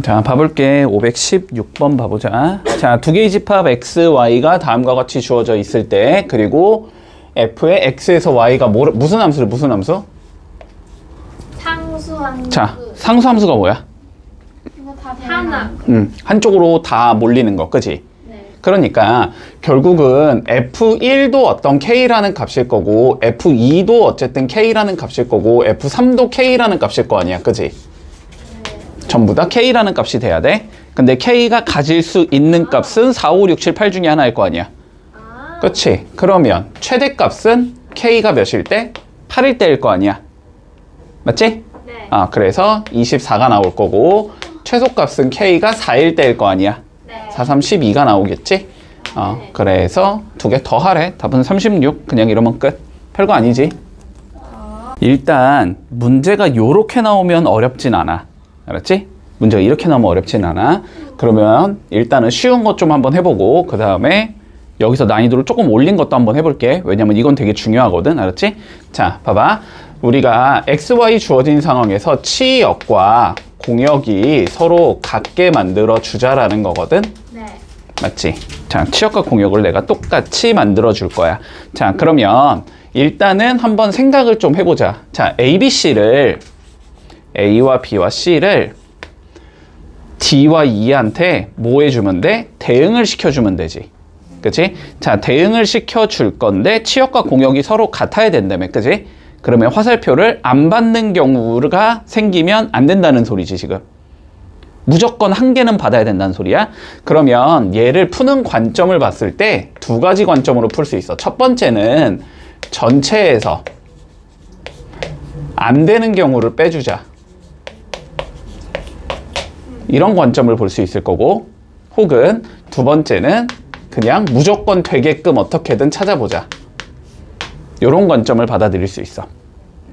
자, 봐볼게. 516번 봐보자. 자, 두 개의 집합 x, y가 다음과 같이 주어져 있을 때, 그리고 f의 x에서 y가 무슨 함수를 무슨 함수? 상수함수. 자, 상수함수가 뭐야? 하나. 한쪽으로 다 몰리는 거, 그지? 네. 그러니까 결국은 f1도 어떤 k라는 값일 거고, f2도 어쨌든 k라는 값일 거고, f3도 k라는 값일 거 아니야, 그지? 전부 다 k라는 값이 돼야 돼. 근데 k가 가질 수 있는 값은 4, 5, 6, 7, 8 중에 하나일 거 아니야. 그렇지? 그러면 최대값은 k가 몇일 때? 8일 때일 거 아니야. 맞지? 네. 그래서 24가 나올 거고, 최소값은 k가 4일 때일 거 아니야. 네. 4, 3, 12가 나오겠지? 네. 그래서 두 개 더 하래. 답은 36. 그냥 이러면 끝. 별거 아니지. 일단 문제가 요렇게 나오면 어렵진 않아. 알았지? 문제가 이렇게 나오면 어렵진 않아. 그러면 일단은 쉬운 것 좀 한번 해보고, 그 다음에 여기서 난이도를 조금 올린 것도 한번 해볼게. 왜냐면 이건 되게 중요하거든. 알았지? 자, 봐봐. 우리가 x, y 주어진 상황에서 치역과 공역이 서로 같게 만들어 주자라는 거거든. 네. 맞지? 자, 치역과 공역을 내가 똑같이 만들어 줄 거야. 자, 그러면 일단은 한번 생각을 좀 해보자. 자, A, B, C를 A와 B와 C를 D와 E한테 뭐 해주면 돼? 대응을 시켜주면 되지. 그치? 자, 대응을 시켜줄 건데 치역과 공역이 서로 같아야 된다며. 그치? 그러면 화살표를 안 받는 경우가 생기면 안 된다는 소리지, 지금. 무조건 한 개는 받아야 된다는 소리야. 그러면 얘를 푸는 관점을 봤을 때 두 가지 관점으로 풀 수 있어. 첫 번째는 전체에서 안 되는 경우를 빼주자. 이런 관점을 볼 수 있을 거고, 혹은 두 번째는 그냥 무조건 되게끔 어떻게든 찾아보자. 이런 관점을 받아들일 수 있어.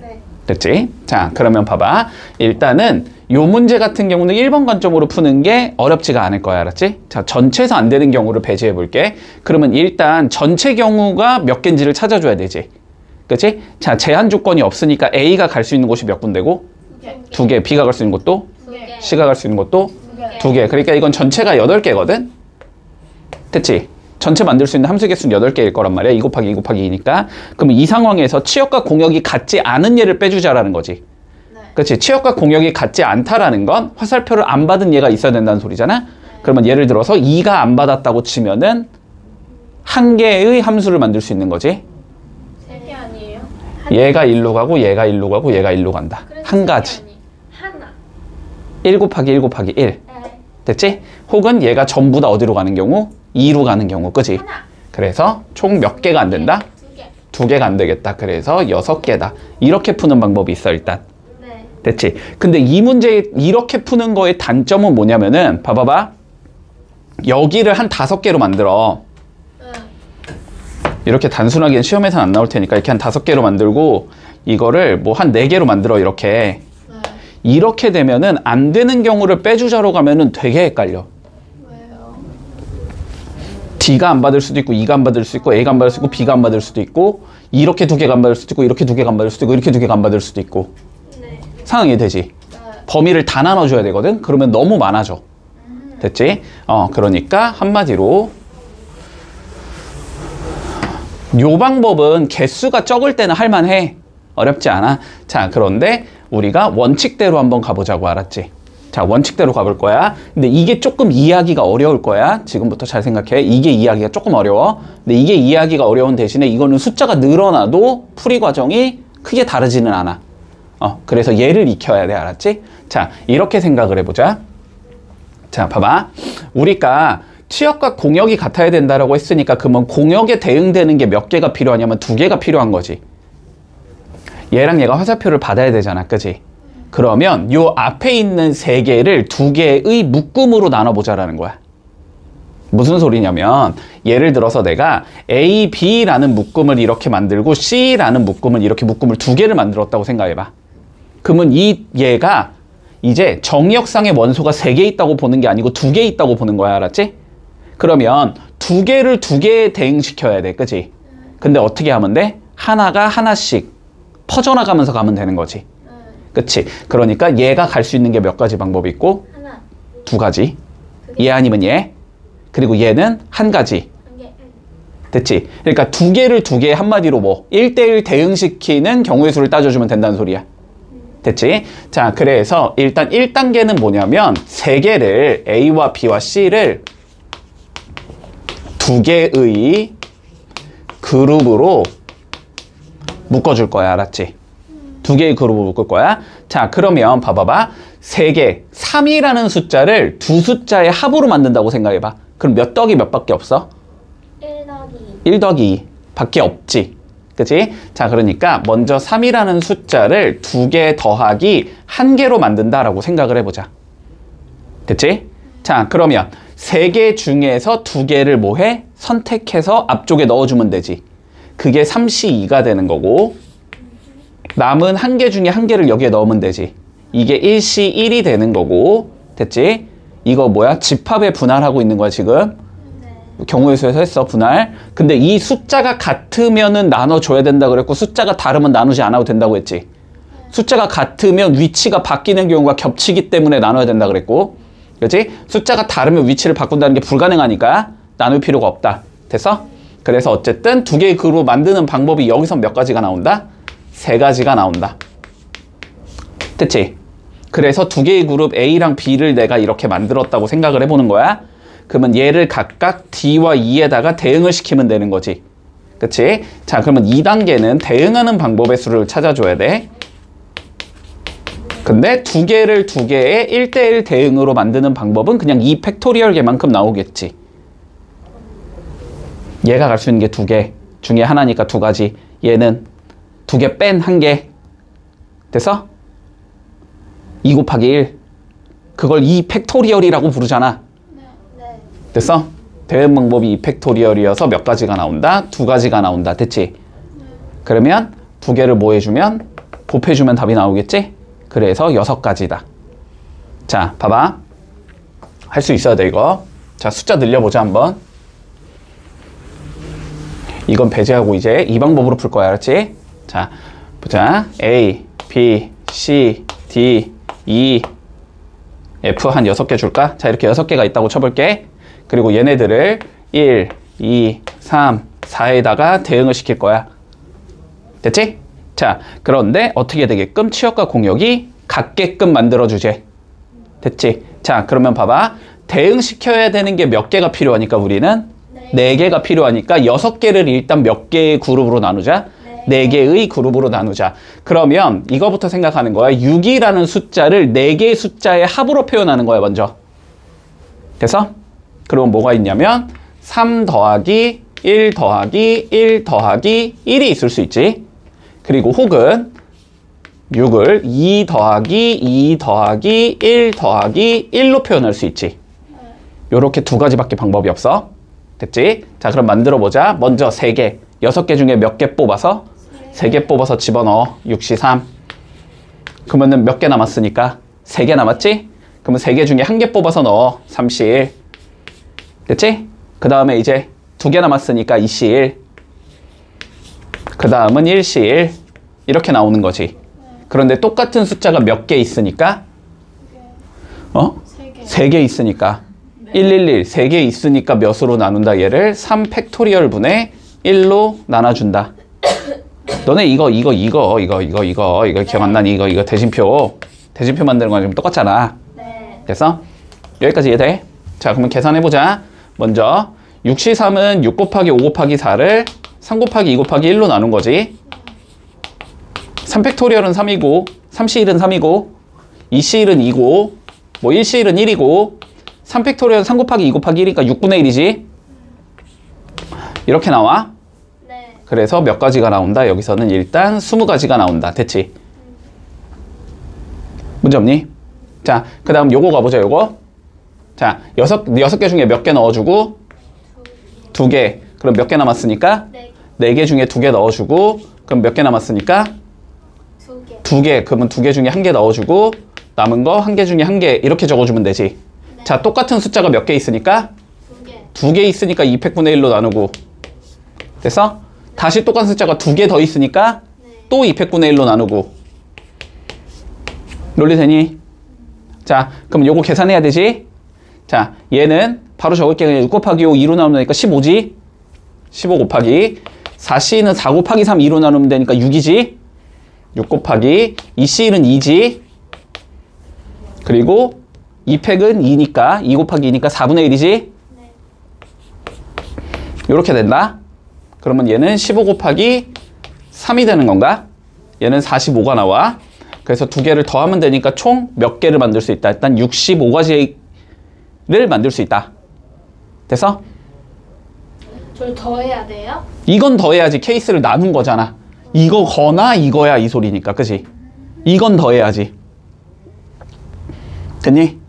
네. 됐지? 자, 그러면 봐봐. 일단은 요 문제 같은 경우는 1번 관점으로 푸는 게 어렵지가 않을 거야. 알았지? 자, 전체에서 안 되는 경우를 배제해 볼게. 그러면 일단 전체 경우가 몇 개인지를 찾아줘야 되지. 그치? 자, 제한 조건이 없으니까 A가 갈 수 있는 곳이 몇 군데고? 두 개. B가 갈 수 있는 곳도? 두 개. C가 갈 수 있는 것도? 두 개. 그러니까 이건 전체가 8개거든? 됐지? 전체 만들 수 있는 함수 개수는 8개일 거란 말이야. 2 곱하기 2 곱하기 2니까. 그럼 이 상황에서 치역과 공역이 같지 않은 얘를 빼주자라는 거지. 네. 그렇지? 치역과 공역이 같지 않다라는 건 화살표를 안 받은 얘가 있어야 된다는 소리잖아? 네. 그러면 예를 들어서 2가 안 받았다고 치면은 한 개의 함수를 만들 수 있는 거지. 세 개 아니에요? 얘가 1로 가고 얘가 1로 가고 얘가 1로 간다. 한 가지. 하나. 1 곱하기 1 곱하기 1. 네. 됐지? 혹은 얘가 전부 다 어디로 가는 경우? 2로 가는 경우, 그치? 하나. 그래서 총 몇 개가 안 된다? 두 개. 2개가 안 되겠다. 그래서 6개다. 이렇게 푸는 방법이 있어, 일단. 네. 됐지? 근데 이 문제 이렇게 푸는 거의 단점은 뭐냐면은, 봐봐봐. 여기를 한 5개로 만들어. 이렇게 단순하게 시험에서는 안 나올 테니까 이렇게 한 5개로 만들고, 이거를 뭐 한 4개로 만들어, 이렇게. 이렇게 되면은 안 되는 경우를 빼주자로 가면은 되게 헷갈려. 왜요? D가 안 받을 수도 있고, E가 안 받을 수도 있고, A가 안 받을 수도 있고, B가 안 받을 수도 있고, 이렇게 2개가 안 받을 수도 있고, 이렇게 2개가 안 받을 수도 있고, 이렇게 2개가 안 받을 수도 있고. 네. 상황이 되지. 범위를 다 나눠줘야 되거든? 그러면 너무 많아져. 됐지? 그러니까 한마디로 요 방법은 개수가 적을 때는 할만해. 어렵지 않아. 자, 그런데 우리가 원칙대로 한번 가보자고. 알았지? 자, 원칙대로 가볼 거야. 근데 이게 조금 이해하기가 어려울 거야. 지금부터 잘 생각해. 이게 이해하기가 조금 어려워. 근데 이게 이해하기가 어려운 대신에 이거는 숫자가 늘어나도 풀이 과정이 크게 다르지는 않아. 그래서 얘를 익혀야 돼. 알았지? 자, 이렇게 생각을 해보자. 자, 봐봐. 우리가 치역과 공역이 같아야 된다라고 했으니까 그러면 공역에 대응되는 게 몇 개가 필요하냐면 2개가 필요한 거지. 얘랑 얘가 화살표를 받아야 되잖아. 그치? 그러면 요 앞에 있는 3개를 2개의 묶음으로 나눠보자라는 거야. 무슨 소리냐면 예를 들어서 내가 A, B라는 묶음을 이렇게 만들고 C라는 묶음을 이렇게 묶음을 2개를 만들었다고 생각해봐. 그러면 얘가 이제 정의역상의 원소가 3개 있다고 보는 게 아니고 2개 있다고 보는 거야. 알았지? 그러면 2개를 2개에 대응시켜야 돼. 그치? 근데 어떻게 하면 돼? 하나가 하나씩 퍼져나가면서 가면 되는 거지. 그치? 그러니까 얘가 갈 수 있는 게 몇 가지 방법이 있고? 하나, 두 가지. 얘 아니면 얘. 그리고 얘는 한 가지. 한 개. 됐지? 그러니까 두 개를 두 개 한마디로 뭐 1대1 대응시키는 경우의 수를 따져주면 된다는 소리야. 됐지? 자, 그래서 일단 1단계는 뭐냐면 세 개를 A와 B와 C를 두 개의 그룹으로 묶어줄 거야. 알았지? 두 개의 그룹으로 묶을 거야. 자, 그러면 봐봐봐. 세 개, 3이라는 숫자를 두 숫자의 합으로 만든다고 생각해봐. 그럼 몇 더하기 몇 밖에 없어? 1 더하기 1 더하기 2 밖에 없지. 그치? 자, 그러니까 먼저 3이라는 숫자를 두 개 더하기 한 개로 만든다라고 생각을 해보자. 됐지? 자, 그러면 세 개 중에서 두 개를 뭐해? 선택해서 앞쪽에 넣어주면 되지. 그게 3C2가 되는 거고 남은 한 개 중에 한 개를 여기에 넣으면 되지. 이게 1C1이 되는 거고 됐지? 이거 뭐야? 집합에 분할하고 있는 거야 지금. 경우의 수에서 했어 분할. 근데 이 숫자가 같으면은 나눠줘야 된다 그랬고 숫자가 다르면 나누지 않아도 된다고 했지. 숫자가 같으면 위치가 바뀌는 경우가 겹치기 때문에 나눠야 된다 그랬고 그렇지? 숫자가 다르면 위치를 바꾼다는 게 불가능하니까 나눌 필요가 없다. 됐어? 그래서 어쨌든 두 개의 그룹 만드는 방법이 여기서 몇 가지가 나온다? 세 가지가 나온다. 됐지? 그래서 두 개의 그룹 A랑 B를 내가 이렇게 만들었다고 생각을 해보는 거야. 그러면 얘를 각각 D와 E에다가 대응을 시키면 되는 거지. 그치? 자, 그러면 2단계는 대응하는 방법의 수를 찾아줘야 돼. 근데 두 개를 두 개의 1대1 대응으로 만드는 방법은 그냥 2 팩토리얼 개만큼 나오겠지. 얘가 갈 수 있는 게 두 개 중에 하나니까 두 가지. 얘는 두 개 뺀 한 개. 됐어? 2 곱하기 1. 그걸 2 팩토리얼이라고 부르잖아. 네. 됐어? 대응 방법이 2 팩토리얼이어서 몇 가지가 나온다? 두 가지가 나온다. 됐지? 그러면 두 개를 뭐 해주면? 곱해주면 답이 나오겠지? 그래서 6가지다. 자, 봐봐. 할 수 있어야 돼, 이거. 자, 숫자 늘려보자, 한번. 이건 배제하고 이제 이 방법으로 풀 거야, 알았지? 자, 보자. A, B, C, D, E, F 한 6개 줄까? 자, 이렇게 6개가 있다고 쳐볼게. 그리고 얘네들을 1, 2, 3, 4에다가 대응을 시킬 거야. 됐지? 자, 그런데 어떻게 되게끔 치역과 공역이 같게끔 만들어주지. 됐지? 자, 그러면 봐봐. 대응시켜야 되는 게 몇 개가 필요하니까 우리는? 4개가 필요하니까 6개를 일단 몇 개의 그룹으로 나누자? 4개의 그룹으로 나누자. 그러면 이거부터 생각하는 거야. 6이라는 숫자를 4개의 숫자의 합으로 표현하는 거야, 먼저. 됐어? 그럼 뭐가 있냐면 3 더하기 1 더하기 1 더하기 1이 있을 수 있지. 그리고 혹은 6을 2 더하기 2 더하기 1 더하기 1로 표현할 수 있지. 요렇게 두 가지밖에 방법이 없어. 됐지? 자, 그럼 만들어보자. 먼저 3개. 6개 중에 몇 개 뽑아서? 3개 뽑아서 집어넣어. 6시 3. 그러면은 몇 개 남았으니까? 3개 남았지? 그러면 3개 중에 1개 뽑아서 넣어. 3시 1. 됐지? 그 다음에 이제 2개 남았으니까 2시 1. 그 다음은 1시 1. 이렇게 나오는 거지. 그런데 똑같은 숫자가 몇 개 있으니까? 3개 있으니까. 111. 3개 있으니까 몇으로 나눈다? 얘를 3 팩토리얼 분의 1로 나눠준다. 너네 이거 기억 안 나니? 이거 대진표 만드는 거랑 좀 똑같잖아. 네. 됐어? 여기까지 이해돼? 자, 그러면 계산해보자. 먼저 6시 3은 6 곱하기 5 곱하기 4를 3 곱하기 2 곱하기 1로 나눈 거지. 3 팩토리얼은 3이고 3시 1은 3이고 2시 1은 2고 뭐 1시 1은 1이고 3 팩토리얼 3 곱하기 2 곱하기 1이니까 6분의 1이지. 이렇게 나와. 네. 그래서 몇 가지가 나온다? 여기서는 일단 20가지가 나온다. 됐지? 문제 없니? 자, 그 다음 요거 가보자, 요거. 자, 6개 중에 몇 개 넣어주고 2개. 그럼 몇 개 남았으니까? 4개 중에 2개 넣어주고 그럼 몇 개 남았으니까? 2개. 2개. 그러면 2개 중에 1개 넣어주고 남은 거 1개 중에 1개 이렇게 적어주면 되지. 네. 자, 똑같은 숫자가 몇 개 있으니까? 2개. 2개 있으니까 2 팩분의 1로 나누고. 됐어? 다시 똑같은 숫자가 2개 더 있으니까 또 2 팩분의 1로 나누고. 논리 되니? 자, 그럼 요거 계산해야 되지? 자, 얘는 바로 적을게. 그냥 6 곱하기 5 2로 나누면 되니까 15지? 15 곱하기 4C는 4 곱하기 3 2로 나누면 되니까 6이지? 6 곱하기 2C는 2지? 그리고 2팩은 2니까 2 곱하기 2니까 4분의 1이지? 네. 이렇게 된다. 그러면 얘는 15 곱하기 3이 되는 건가? 얘는 45가 나와. 그래서 두 개를 더하면 되니까 총 몇 개를 만들 수 있다? 일단 65가지를 만들 수 있다. 됐어? 저를 더해야 돼요? 이건 더해야지. 케이스를 나눈 거잖아. 이거거나 이거야 이 소리니까. 그치? 이건 더해야지. 됐니?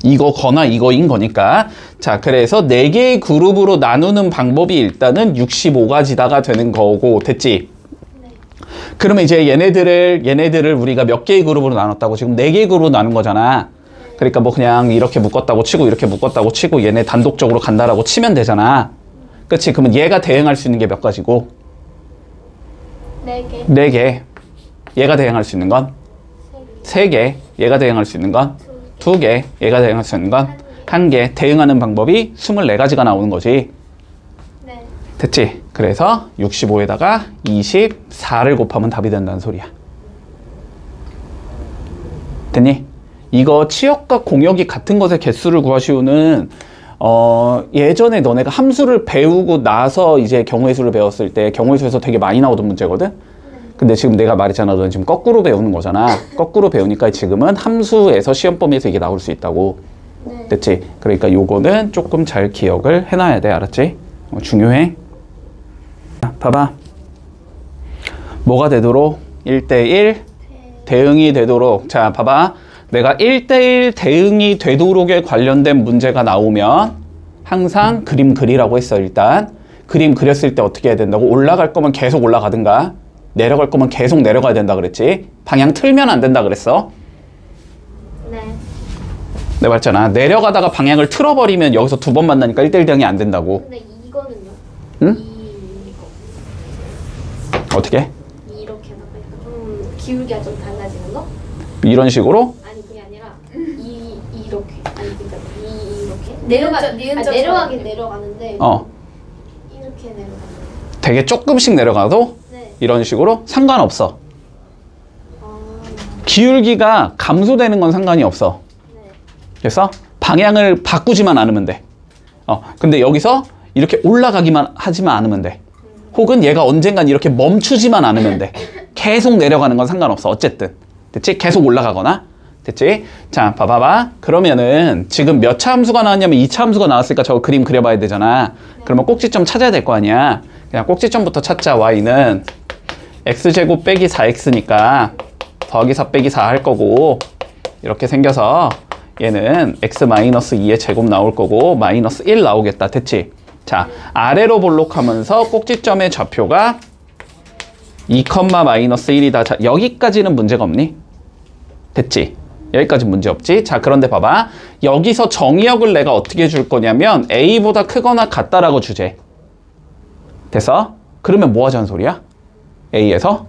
이거거나 이거인 거니까. 자, 그래서 4개의 그룹으로 나누는 방법이 일단은 65가지다가 되는 거고. 됐지? 네. 그러면 이제 얘네들을 우리가 몇 개의 그룹으로 나눴다고? 지금 4개의 그룹으로 나눈 거잖아. 그러니까 뭐 그냥 이렇게 묶었다고 치고 이렇게 묶었다고 치고 얘네 단독적으로 간다라고 치면 되잖아. 그치? 그러면 얘가 대응할 수 있는 게 몇 가지고? 4개. 4개. 얘가 대응할 수 있는 건? 3개. 얘가 대응할 수 있는 건? 2개. 얘가 대응할 수 있는 건? 1개. 대응하는 방법이 24가지가 나오는 거지. 네. 됐지? 그래서 65에다가 24를 곱하면 답이 된다는 소리야. 됐니? 이거 치역과 공역이 같은 것의 개수를 구하시오는 예전에 너네가 함수를 배우고 나서 이제 경우의 수를 배웠을 때 경우의 수에서 되게 많이 나오던 문제거든? 근데 지금 내가 말했잖아. 너는 지금 거꾸로 배우는 거잖아. 거꾸로 배우니까 지금은 함수에서 시험 범위에서 이게 나올 수 있다고. 네. 됐지? 그러니까 요거는 조금 잘 기억을 해놔야 돼. 알았지? 중요해. 봐봐. 뭐가 되도록? 1대1 대응이 되도록. 자, 봐봐. 내가 1대1 대응이 되도록에 관련된 문제가 나오면 항상 그림 그리라고 했어. 일단 그림 그렸을 때 어떻게 해야 된다고? 올라갈 거면 계속 올라가든가 내려갈 거면 계속 내려가야 된다 그랬지. 방향 틀면 안 된다 그랬어. 네. 내가 말했잖아. 내려가다가 방향을 틀어버리면 여기서 2번 만나니까 1대1 대응이 안 된다고. 근데 이거는요? 응? 이거. 어떻게? 이렇게 하다가 좀 기울기가 좀 달라지는 거? 이런 식으로? 아니 그게 아니라 이렇게. 아니 그러니까 이렇게 내려가긴 내려가는데 이렇게 내려가는. 되게 조금씩 내려가도 네. 이런 식으로 상관없어. 아, 기울기가 감소되는 건 상관이 없어. 네. 그래서 방향을 바꾸지만 않으면 돼. 근데 여기서 이렇게 올라가기만 하지만 않으면 돼. 혹은 얘가 언젠간 이렇게 멈추지만 않으면 돼. 계속 내려가는 건 상관없어. 어쨌든. 됐지? 계속 올라가거나. 됐지? 자, 봐봐봐. 그러면은 지금 몇 차 함수가 나왔냐면 2차 함수가 나왔으니까 저거 그림 그려봐야 되잖아. 그러면 꼭지점 찾아야 될 거 아니야. 그냥 꼭지점부터 찾자. y는 x제곱 빼기 4x니까 더하기 4 빼기 4 할 거고 이렇게 생겨서 얘는 x-2의 제곱 나올 거고 마이너스 1 나오겠다. 됐지? 자, 아래로 볼록하면서 꼭지점의 좌표가 2,-1이다. 자, 여기까지는 문제가 없니? 됐지? 여기까지 문제 없지? 자, 그런데 봐봐. 여기서 정의역을 내가 어떻게 줄 거냐면 a보다 크거나 같다라고 주제. 됐어? 그러면 뭐 하자는 소리야? a에서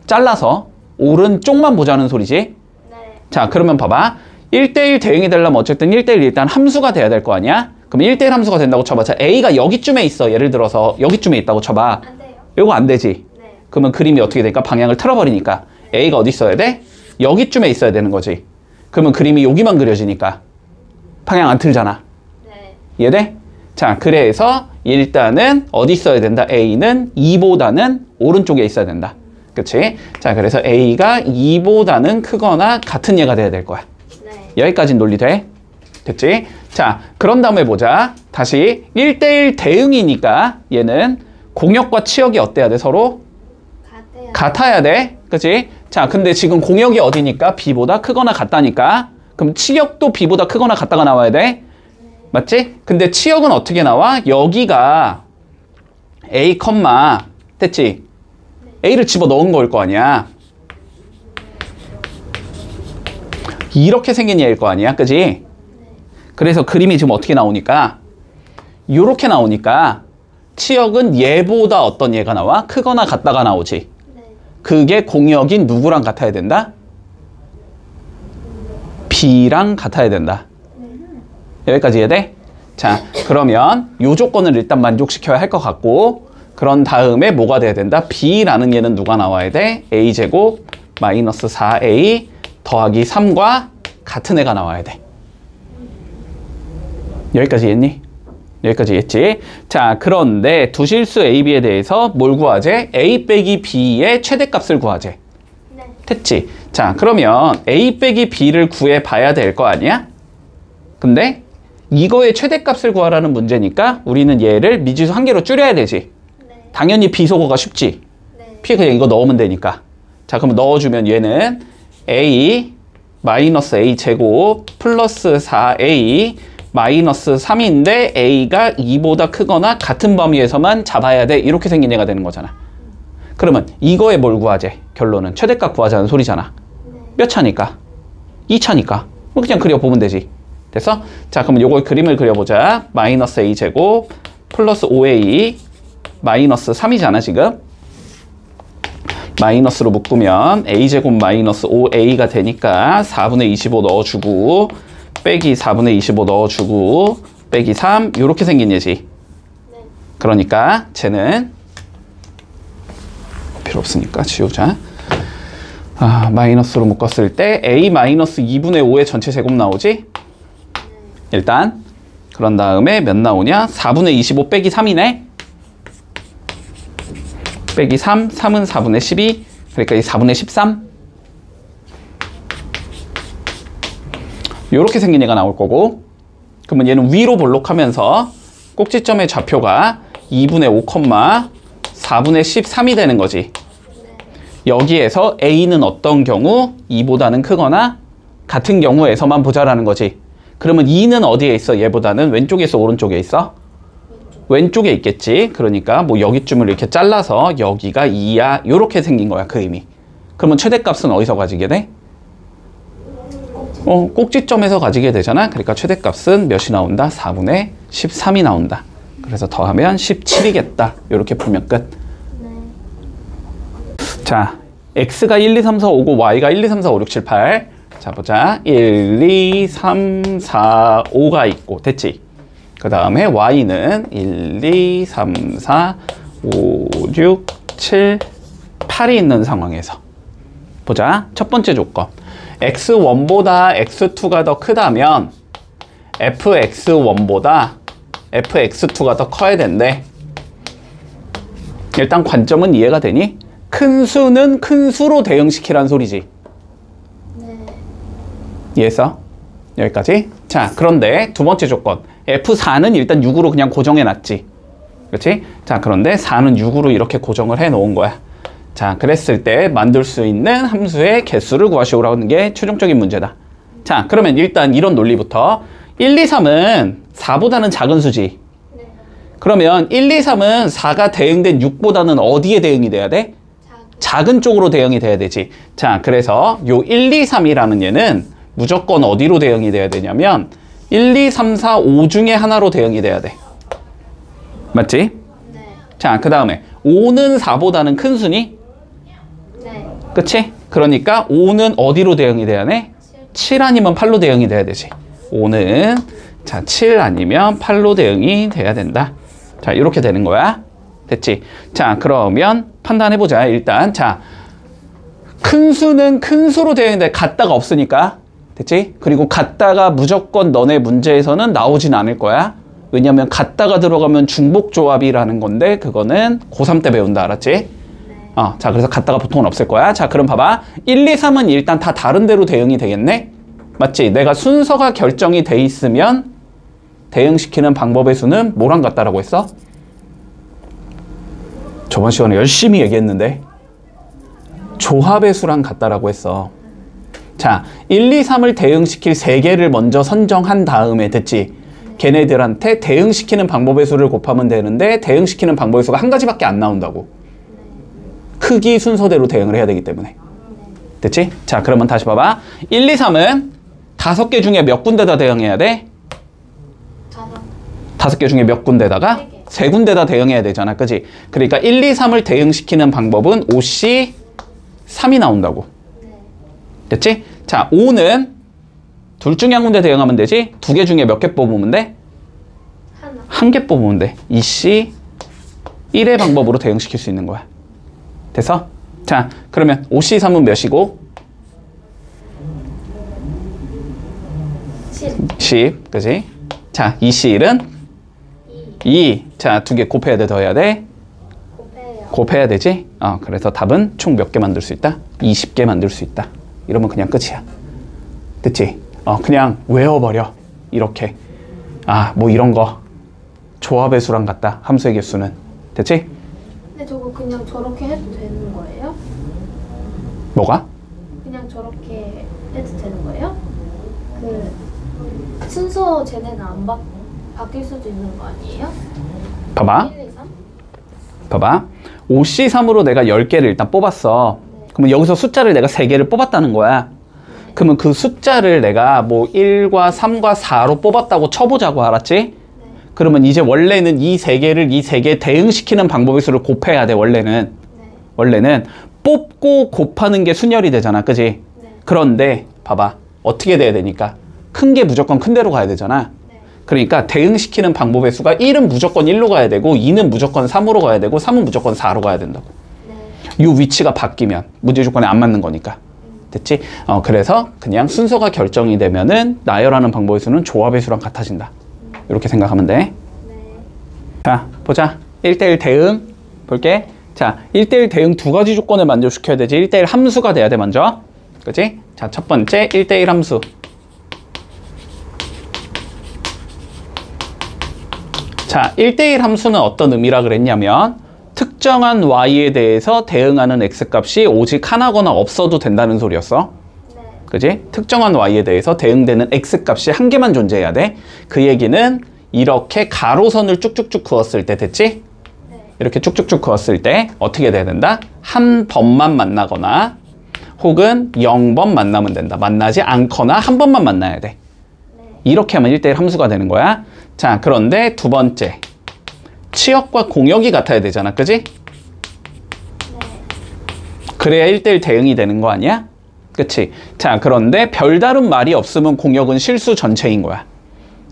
잘라서 오른쪽만 보자는 소리지? 네. 자, 그러면 봐봐. 1대1 대응이 되려면 어쨌든 1대1 일단 함수가 돼야 될 거 아니야? 그럼 1대1 함수가 된다고 쳐봐. 자, a가 여기쯤에 있어. 예를 들어서 여기쯤에 있다고 쳐봐. 안 돼요. 이거 안 되지? 네. 그러면 그림이 어떻게 되니까 방향을 틀어버리니까 a가 어디 있어야 돼? 여기쯤에 있어야 되는 거지. 그러면 그림이 여기만 그려지니까 방향 안 틀잖아. 네. 이해돼? 자, 그래서 일단은 어디 있어야 된다? a는 2보다는 오른쪽에 있어야 된다. 그치? 자, 그래서 a가 2보다는 크거나 같은 얘가 돼야 될 거야. 네. 여기까지는 논리 돼? 됐지? 자, 그런 다음에 보자. 다시 1대1 대응이니까 얘는 공역과 치역이 어때야 돼? 서로? 같아요. 같아야 돼. 그치? 자, 근데 지금 공역이 어디니까? b보다 크거나 같다니까? 그럼 치역도 b보다 크거나 같다가 나와야 돼? 맞지? 근데 치역은 어떻게 나와? 여기가 a, 됐지? a를 집어넣은 거일 거 아니야. 이렇게 생긴 얘일 거 아니야. 그치? 그래서 그림이 지금 어떻게 나오니까? 요렇게 나오니까 치역은 얘보다 어떤 얘가 나와? 크거나 같다가 나오지. 네. 그게 공역인 누구랑 같아야 된다? b랑 같아야 된다. 여기까지 이해돼? 자, 그러면 요 조건을 일단 만족시켜야 할 것 같고, 그런 다음에 뭐가 돼야 된다? B라는 얘는 누가 나와야 돼? A제곱 마이너스 4A 더하기 3과 같은 애가 나와야 돼. 여기까지 이해했니? 여기까지 이해했지? 자, 그런데 두 실수 A, B에 대해서 뭘 구하재? A 빼기 B의 최대값을 구하재. 네. 됐지? 자, 그러면 A 빼기 B를 구해봐야 될 거 아니야? 근데 이거의 최대값을 구하라는 문제니까 우리는 얘를 미지수 한 개로 줄여야 되지. 네. 당연히 비속어가 쉽지. 네. P 그냥 이거 넣으면 되니까. 자, 그럼 넣어주면 얘는 A 마이너스 A 제곱 플러스 4A 마이너스 3인데 A가 2보다 크거나 같은 범위에서만 잡아야 돼. 이렇게 생긴 애가 되는 거잖아. 그러면 이거에 뭘 구하재? 결론은 최대값 구하자는 소리잖아. 네. 몇 차니까? 2차니까. 그냥 그려보면 되지. 됐어? 자, 그러면 요거 그림을 그려보자. 마이너스 A 제곱 플러스 5A 마이너스 3이잖아 지금. 마이너스로 묶으면 A제곱 마이너스 5A가 되니까 4분의 25 넣어주고 빼기 4분의 25 넣어주고 빼기 3 요렇게 생긴 얘지. 네. 그러니까 쟤는 필요 없으니까 지우자. 마이너스로 묶었을 때 A 마이너스 2분의 5의 전체 제곱 나오지? 일단 그런 다음에 몇 나오냐? 4분의 25 빼기 3이네? 빼기 3, 3은 4분의 12, 그러니까 이 4분의 13 요렇게 생긴 얘가 나올 거고, 그러면 얘는 위로 볼록하면서 꼭지점의 좌표가 2분의 5, 4분의 13이 되는 거지. 여기에서 A는 어떤 경우 2보다는 크거나 같은 경우에서만 보자라는 거지. 그러면 2는 어디에 있어? 얘보다는 왼쪽에 있어? 오른쪽에 있어? 왼쪽에 있겠지. 그러니까 뭐 여기쯤을 이렇게 잘라서 여기가 2야. 요렇게 생긴 거야, 그 의미. 그러면 최대값은 어디서 가지게 돼? 꼭지점에서 가지게 되잖아. 그러니까 최대값은 몇이 나온다? 4분의 13이 나온다. 그래서 더하면 17이겠다. 요렇게 풀면 끝. 자, x가 1, 2, 3, 4, 5고 y가 1, 2, 3, 4, 5, 6, 7, 8. 자, 보자. 1, 2, 3, 4, 5가 있고. 됐지? 그 다음에 y는 1, 2, 3, 4, 5, 6, 7, 8이 있는 상황에서 보자. 첫 번째 조건. x1보다 x2가 더 크다면 fx1보다 fx2가 더 커야 된대. 일단 관점은 이해가 되니? 큰 수는 큰 수로 대응시키란 소리지. 네. 이해했어? 여기까지? 자, 그런데 두 번째 조건. F4는 일단 6으로 그냥 고정해 놨지. 그렇지? 자, 그런데 4는 6으로 이렇게 고정을 해 놓은 거야. 자, 그랬을 때 만들 수 있는 함수의 개수를 구하시오라는 게 최종적인 문제다. 자, 그러면 일단 이런 논리부터 1, 2, 3은 4보다는 작은 수지. 네. 그러면 1, 2, 3은 4가 대응된 6보다는 어디에 대응이 돼야 돼? 작은 쪽으로 대응이 돼야 되지. 자, 그래서 요 1, 2, 3이라는 얘는 무조건 어디로 대응이 돼야 되냐면 1, 2, 3, 4, 5 중에 하나로 대응이 돼야 돼. 맞지? 네. 자, 그 다음에 5는 4보다는 큰 수니? 네. 그치? 그러니까 5는 어디로 대응이 돼야 돼? 7 아니면 8로 대응이 돼야 되지. 5는 자, 7 아니면 8로 대응이 돼야 된다. 자, 이렇게 되는 거야. 됐지? 자, 그러면 판단해보자. 일단 자, 큰 수는 큰 수로 대응돼. 같다가 없으니까. 됐지? 그리고 같다가 무조건 너네 문제에서는 나오진 않을 거야. 왜냐면 같다가 들어가면 중복조합이라는 건데 그거는 고3 때 배운다. 알았지? 자, 그래서 같다가 보통은 없을 거야. 자, 그럼 봐봐. 1, 2, 3은 일단 다 다른 데로 대응이 되겠네? 맞지? 내가 순서가 결정이 돼 있으면 대응시키는 방법의 수는 뭐랑 같다라고 했어? 저번 시간에 열심히 얘기했는데 조합의 수랑 같다라고 했어. 자, 1, 2, 3을 대응시킬 3개를 먼저 선정한 다음에 됐지? 걔네들한테 대응시키는 방법의 수를 곱하면 되는데 대응시키는 방법의 수가 한 가지밖에 안 나온다고. 크기 순서대로 대응을 해야 되기 때문에. 됐지? 자, 그러면 다시 봐봐. 1, 2, 3은 5개 중에 몇 군데다 대응해야 돼? 5개 중에 몇 군데다가? 3군데다 대응해야 되잖아. 그지? 그러니까 1, 2, 3을 대응시키는 방법은 5C 3이 나온다고. 됐지? 자, 5는 둘 중에 한 군데 대응하면 되지? 두 개 중에 몇 개 뽑으면 돼? 하나. 한 개 뽑으면 돼. 이씨 1의 방법으로 대응시킬 수 있는 거야. 됐어? 자, 그러면 5C3은 몇이고? 7. 10, 그지? 자, 2C1은 2. 2. 자, 두 개 곱해야 돼, 더해야 돼? 곱해요. 곱해야 되지? 그래서 답은 총 몇 개 만들 수 있다? 20개 만들 수 있다. 이러면 그냥 끝이야. 됐지? 그냥 외워버려. 이렇게. 뭐 이런 거. 조합의 수랑 같다. 함수의 개수는. 됐지? 근데 저거 그냥 저렇게 해도 되는 거예요? 뭐가? 그냥 저렇게 해도 되는 거예요? 그 순서 쟤네는 안 바뀔 수도 있는 거 아니에요? 봐봐. 1, 2, 3? 봐봐. 5C3으로 내가 10개를 일단 뽑았어. 그러면 여기서 숫자를 내가 3개를 뽑았다는 거야. 그러면 그 숫자를 내가 뭐 1과 3과 4로 뽑았다고 쳐보자고, 알았지? 그러면 이제 원래는 이 3개를 이 3개 대응시키는 방법의 수를 곱해야 돼, 원래는. 원래는 뽑고 곱하는 게 순열이 되잖아, 그지? 그런데 봐봐. 어떻게 돼야 되니까? 큰 게 무조건 큰 데로 가야 되잖아. 그러니까 대응시키는 방법의 수가 1은 무조건 1로 가야 되고 2는 무조건 3으로 가야 되고 3은 무조건 4로 가야 된다고. 이 위치가 바뀌면 문제 조건에 안 맞는 거니까. 됐지? 그래서 그냥 순서가 결정이 되면은 나열하는 방법의 수는 조합의 수랑 같아진다. 이렇게 생각하면 돼. 자, 보자. 1대1 대응 볼게. 자, 1대1 대응 두 가지 조건을 만족시켜야 되지. 1대1 함수가 돼야 돼, 먼저. 그치? 자, 첫 번째 1대1 함수. 자, 1대1 함수는 어떤 의미라 그랬냐면 특정한 y에 대해서 대응하는 x값이 오직 하나거나 없어도 된다는 소리였어. 그지? 특정한 y에 대해서 대응되는 x값이 한 개만 존재해야 돼. 그 얘기는 이렇게 가로선을 쭉쭉쭉 그었을 때, 됐지? 이렇게 쭉쭉쭉 그었을 때 어떻게 돼야 된다? 한 번만 만나거나 혹은 0번 만나면 된다. 만나지 않거나 한 번만 만나야 돼. 이렇게 하면 1대1 함수가 되는 거야. 자, 그런데 두 번째. 치역과 공역이 같아야 되잖아. 그지? 그래야 1대1 대응이 되는 거 아니야? 그치? 자, 그런데 별다른 말이 없으면 공역은 실수 전체인 거야.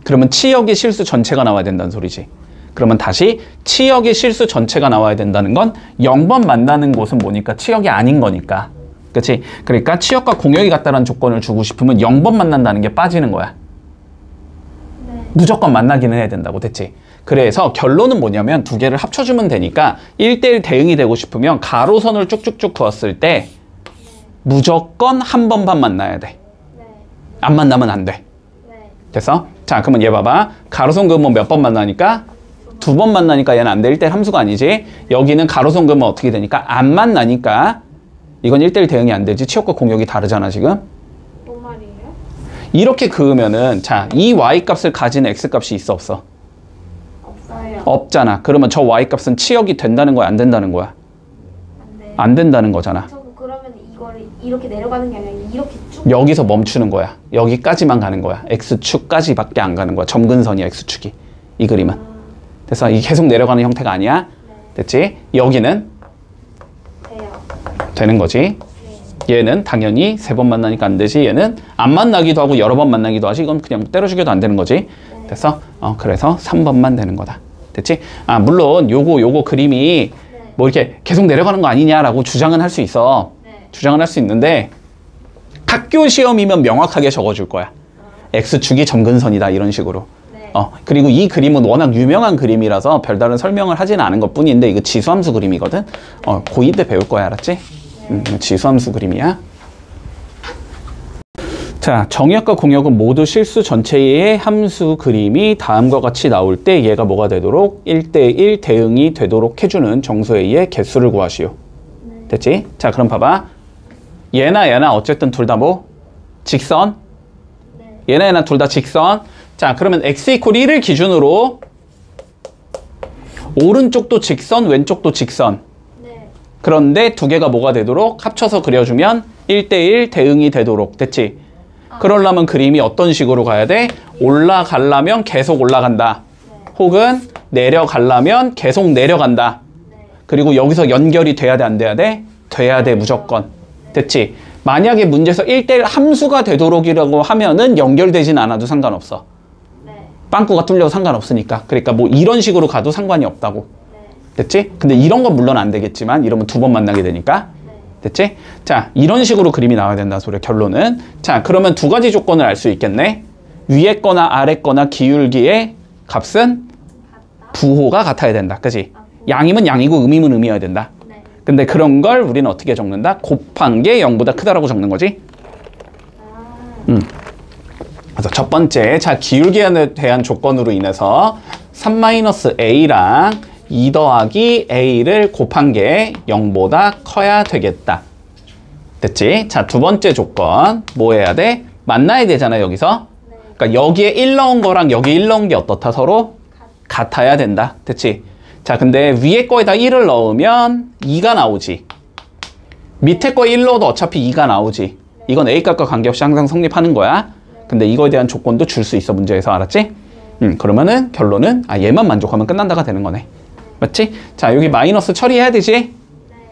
그러면 치역이 실수 전체가 나와야 된다는 소리지. 그러면 다시 치역이 실수 전체가 나와야 된다는 건 0번 만나는 곳은 뭐니까? 치역이 아닌 거니까. 그치? 그러니까 치역과 공역이 같다는 조건을 주고 싶으면 0번 만난다는 게 빠지는 거야. 무조건 만나기는 해야 된다고. 됐지? 그래서 결론은 뭐냐면 두 개를 합쳐주면 되니까 1대1 대응이 되고 싶으면 가로선을 쭉쭉쭉 그었을 때 무조건 한 번만 만나야 돼. 안 만나면 안 돼. 됐어? 자, 그러면 얘 봐봐. 가로선 그으면 몇 번 만나니까? 두 번 만나니까 얘는 안 돼. 1대1 함수가 아니지. 여기는 가로선 그으면 어떻게 되니까? 안 만나니까 이건 1대1 대응이 안 되지. 치역과 공역이 다르잖아, 지금. 뭔 말이에요? 이렇게 그으면은 자, 이 y값을 가진 x값이 있어, 없어? 없어요. 없잖아. 그러면 저 y값은 치역이 된다는 거야, 안 된다는 거야? 안 돼요. 안 된다는 거잖아. 저거 그러면 이거를 이렇게 내려가는 게 아니라 이렇게 쭉. 여기서 멈추는 거야. 여기까지만 가는 거야. x축까지밖에 안 가는 거야. 점근선이야, x축이. 이 그림은. 그래서 이게 계속 내려가는 형태가 아니야. 됐지? 여기는 돼요. 되는 거지. 얘는 당연히 3번 만나니까 안 되지. 얘는 안 만나기도 하고 여러 번 만나기도 하지. 이건 그냥 때려 죽여도 안 되는 거지. 됐어? 그래서 3번만 되는 거다. 됐지? 물론 요거 그림이 뭐 이렇게 계속 내려가는 거 아니냐라고 주장은 할 수 있어. 주장은 할 수 있는데 학교 시험이면 명확하게 적어줄 거야. x축이 점근선이다, 이런 식으로. 그리고 이 그림은 워낙 유명한 그림이라서 별다른 설명을 하지는 않은 것 뿐인데 이거 지수함수 그림이거든. 고2 때 배울 거야, 알았지? 지수함수 그림이야. 자, 정역과 공역은 모두 실수 전체의 함수 그림이 다음과 같이 나올 때 얘가 뭐가 되도록 1대1 대응이 되도록 해주는 정수A의 개수를 구하시오. 됐지? 자, 그럼 봐봐. 얘나 어쨌든 둘 다 뭐? 직선. 얘나 둘 다 직선. 자, 그러면 x = 1을 기준으로 오른쪽도 직선, 왼쪽도 직선. 그런데 두 개가 뭐가 되도록 합쳐서 그려주면 1대1 대응이 되도록. 됐지? 그러려면 그림이 어떤 식으로 가야 돼? 올라가려면 계속 올라간다. 혹은 내려가려면 계속 내려간다. 그리고 여기서 연결이 돼야 돼, 안 돼야 돼? 돼야 돼, 무조건. 됐지? 만약에 문제에서 1대1 함수가 되도록이라고 하면은 연결되진 않아도 상관없어. 네. 빵꾸가 뚫려도 상관없으니까. 그러니까 뭐 이런 식으로 가도 상관이 없다고. 네. 됐지? 근데 이런 건 물론 안 되겠지만 이러면 두 번 만나게 되니까. 네. 됐지? 자, 이런 식으로 그림이 나와야 된다 소리야, 결론은. 자, 그러면 두 가지 조건을 알 수 있겠네. 위에 거나 아래 거나 기울기의 값은 같다. 부호가 같아야 된다. 그지? 아, 양이면 양이고 음이면 음이어야 된다. 네. 근데 그런 걸 우리는 어떻게 적는다? 곱한 게 0보다 크다라고 적는 거지. 아. 그래서 첫 번째, 자, 기울기에 대한 조건으로 인해서 3-a랑 2 더하기 a를 곱한 게 0보다 커야 되겠다. 됐지? 자, 두 번째 조건, 뭐 해야 돼? 만나야 되잖아, 여기서. 네. 그러니까 여기에 1 넣은 거랑 여기 1 넣은 게 어떻다? 서로 같아야 된다. 됐지? 자, 근데 위에 거에다 1을 넣으면 2가 나오지. 밑에 거에 1 넣어도 어차피 2가 나오지. 이건 A값과 관계없이 항상 성립하는 거야. 근데 이거에 대한 조건도 줄 수 있어, 문제에서. 알았지? 그러면은 결론은 얘만 만족하면 끝난다가 되는 거네. 맞지? 자, 여기 마이너스 처리해야 되지?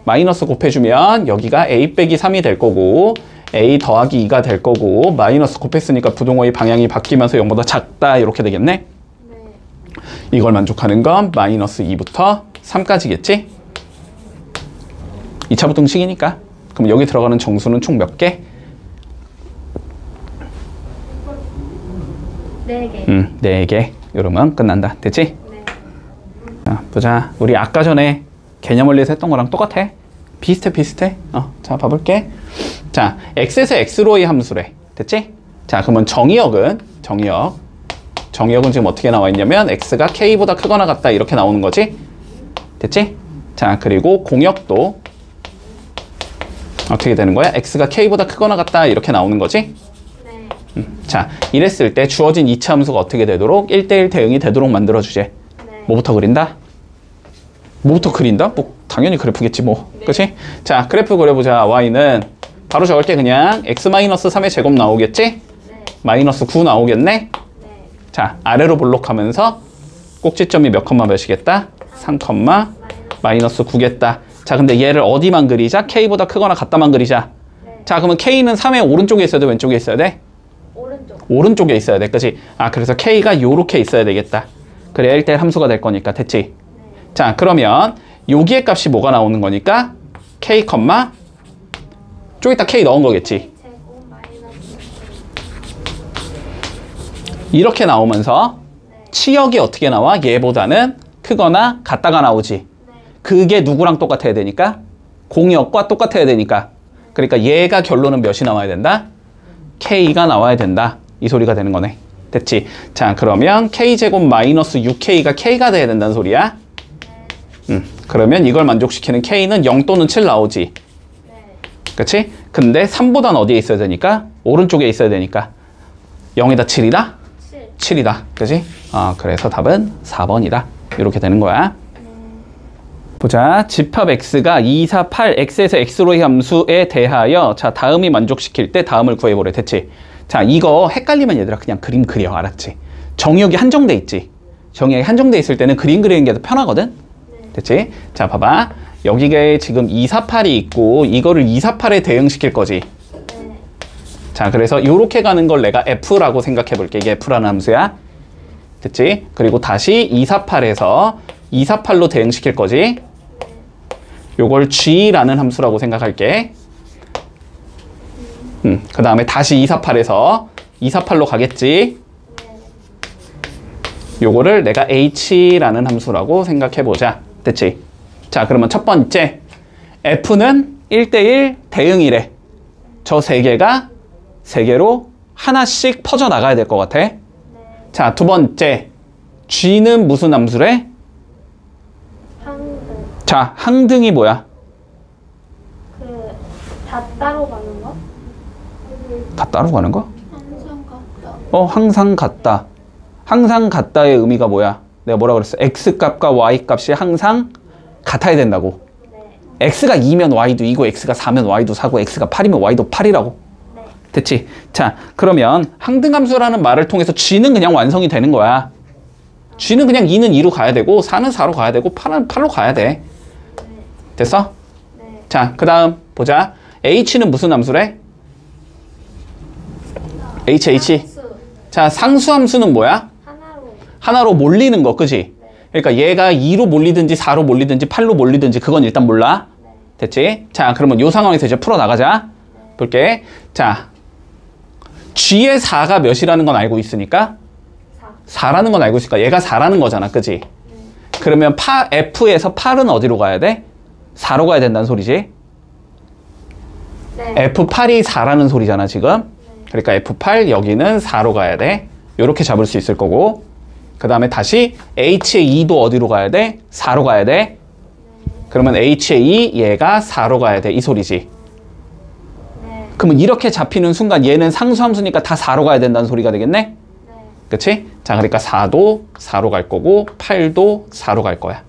마이너스 곱해주면 여기가 A 빼기 3이 될 거고 A 더하기 2가 될 거고 마이너스 곱했으니까 부동호의 방향이 바뀌면서 0보다 작다 이렇게 되겠네? 네. 이걸 만족하는 건 마이너스 2부터 3까지겠지? 2차 부등식이니까. 그럼 여기 들어가는 정수는 총 몇 개? 4개. 4개. 이러면 끝난다. 됐지? 네. 자, 보자. 우리 아까 전에 개념 원리에서 했던 거랑 똑같아. 비슷해. 자, 봐볼게. 자, x에서 x로의 함수래. 됐지? 자, 그러면 정의역은 지금 어떻게 나와 있냐면 x가 k보다 크거나 같다 이렇게 나오는 거지? 됐지? 자, 그리고 공역도 어떻게 되는 거야? x가 k보다 크거나 같다 이렇게 나오는 거지? 네. 자, 이랬을 때 주어진 이차 함수가 어떻게 되도록 1대1 대응이 되도록 만들어주지. 네. 뭐부터 그린다? 뭐부터 그린다? 뭐 당연히 그래프겠지 뭐. 네. 그치? 자, 그래프 그려보자. y는 바로 적을게. 그냥 x-3의 제곱 나오겠지? 네. 마이너스 9 나오겠네? 네. 자, 아래로 볼록하면서 꼭지점이 몇 컴마 몇이겠다? 3 컴마 마이너스 9겠다. 자, 근데 얘를 어디만 그리자? k보다 크거나 같다만 그리자. 네. 자, 그러면 k는 3의 오른쪽에 있어야 돼? 왼쪽에 있어야 돼? 오른쪽. 오른쪽에 있어야 돼. 그치? 그래서 k가 요렇게 있어야 되겠다. 그래야 1대1 함수가 될 거니까. 됐지? 네. 자, 그러면 여기의 값이 뭐가 나오는 거니까? k, 쪼기다 k 넣은 거겠지. 제곱 마이너스. 이렇게 나오면서 치역이 어떻게 나와? 얘보다는 크거나 같다가 나오지. 네. 그게 누구랑 똑같아야 되니까? 공역과 똑같아야 되니까. 그러니까 얘가 결론은 몇이 나와야 된다? k가 나와야 된다. 이 소리가 되는 거네. 됐지? 자, 그러면 k제곱 마이너스 6k가 k가 돼야 된다는 소리야. 그러면 이걸 만족시키는 k는 0 또는 7 나오지. 네. 그치? 근데 3보단 어디에 있어야 되니까? 오른쪽에 있어야 되니까. 0에다 7이다? 7. 7이다. 그치? 그래서 답은 4번이다. 이렇게 되는 거야. 보자. 집합 x가 2, 4, 8, x에서 x로의 함수에 대하여 자, 다음이 만족시킬 때 다음을 구해보래. 됐지? 자, 이거 헷갈리면 얘들아 그냥 그림 그려. 알았지? 정의역이 한정돼 있지? 정의역이 한정돼 있을 때는 그림 그리는 게 더 편하거든? 됐지? 자, 봐봐. 여기가 지금 2, 4, 8이 있고 이거를 2, 4, 8에 대응시킬 거지. 네. 자, 그래서 요렇게 가는 걸 내가 f라고 생각해 볼게. 이게 f라는 함수야. 됐지? 그리고 다시 2, 4, 8에서 2, 4, 8로 대응시킬 거지. 요걸 g라는 함수라고 생각할게. 그 다음에 다시 2, 4, 8에서 2, 4, 8로 가겠지. 요거를 내가 h라는 함수라고 생각해 보자. 됐지? 자, 그러면 첫 번째 f는 1대1 대응이래. 저 세 개가 세 개로 하나씩 퍼져나가야 될 것 같아. 자, 두 번째 g는 무슨 함수래? 항등. 자, 항등이 뭐야? 다 따로 가는 거? 다 따로 가는 거? 항상 같다. 항상 같다. 항상 같다의 의미가 뭐야? 내가 뭐라 그랬어? x값과 y값이 항상 같아야 된다고. 네. x가 2면 y도 2고 x가 4면 y도 4고 x가 8이면 y도 8이라고. 네. 됐지? 자, 그러면 항등함수라는 말을 통해서 g는 그냥 완성이 되는 거야. g는 그냥 2는 2로 가야 되고 4는 4로 가야 되고 8은 8로 가야 돼. 됐어? 네. 자, 그 다음 보자. h는 무슨 함수래? h. 상수. 자, 상수함수는 뭐야? 하나로. 하나로 몰리는 거, 그지? 그러니까 얘가 2로 몰리든지 4로 몰리든지 8로 몰리든지 그건 일단 몰라. 됐지? 자, 그러면 요 상황에서 이제 풀어나가자. 볼게. 자, g의 4가 몇이라는 건 알고 있으니까 4라는 건 알고 있으니까 얘가 4라는 거잖아, 그지? 그러면 f에서 8은 어디로 가야 돼? 4로 가야 된다는 소리지? 네. f8이 4라는 소리잖아, 지금. 그러니까 f8 여기는 4로 가야 돼. 요렇게 잡을 수 있을 거고, 그 다음에 다시 h의 2도 어디로 가야 돼? 4로 가야 돼. 그러면 h의 2 얘가 4로 가야 돼, 이 소리지. 네. 그러면 이렇게 잡히는 순간 얘는 상수함수니까 다 4로 가야 된다는 소리가 되겠네? 네. 그치? 자, 그러니까 4도 4로 갈 거고 8도 4로 갈 거야.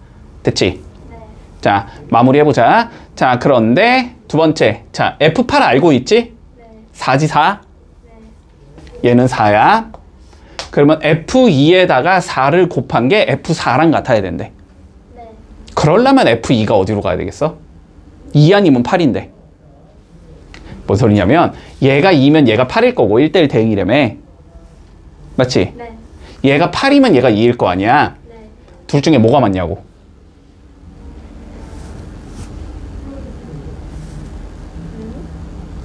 됐지? 네. 자, 마무리해보자. 자, 그런데 두 번째. 자, F8 알고 있지? 네. 4지 4? 네. 얘는 4야. 그러면 F2에다가 4를 곱한 게 F4랑 같아야 된대. 네. 그러려면 F2가 어디로 가야 되겠어? 2 아니면 8인데. 뭔 소리냐면 얘가 2면 얘가 8일 거고 1대1 대응이라며. 맞지? 네. 얘가 8이면 얘가 2일 거 아니야. 네. 둘 중에 뭐가 맞냐고.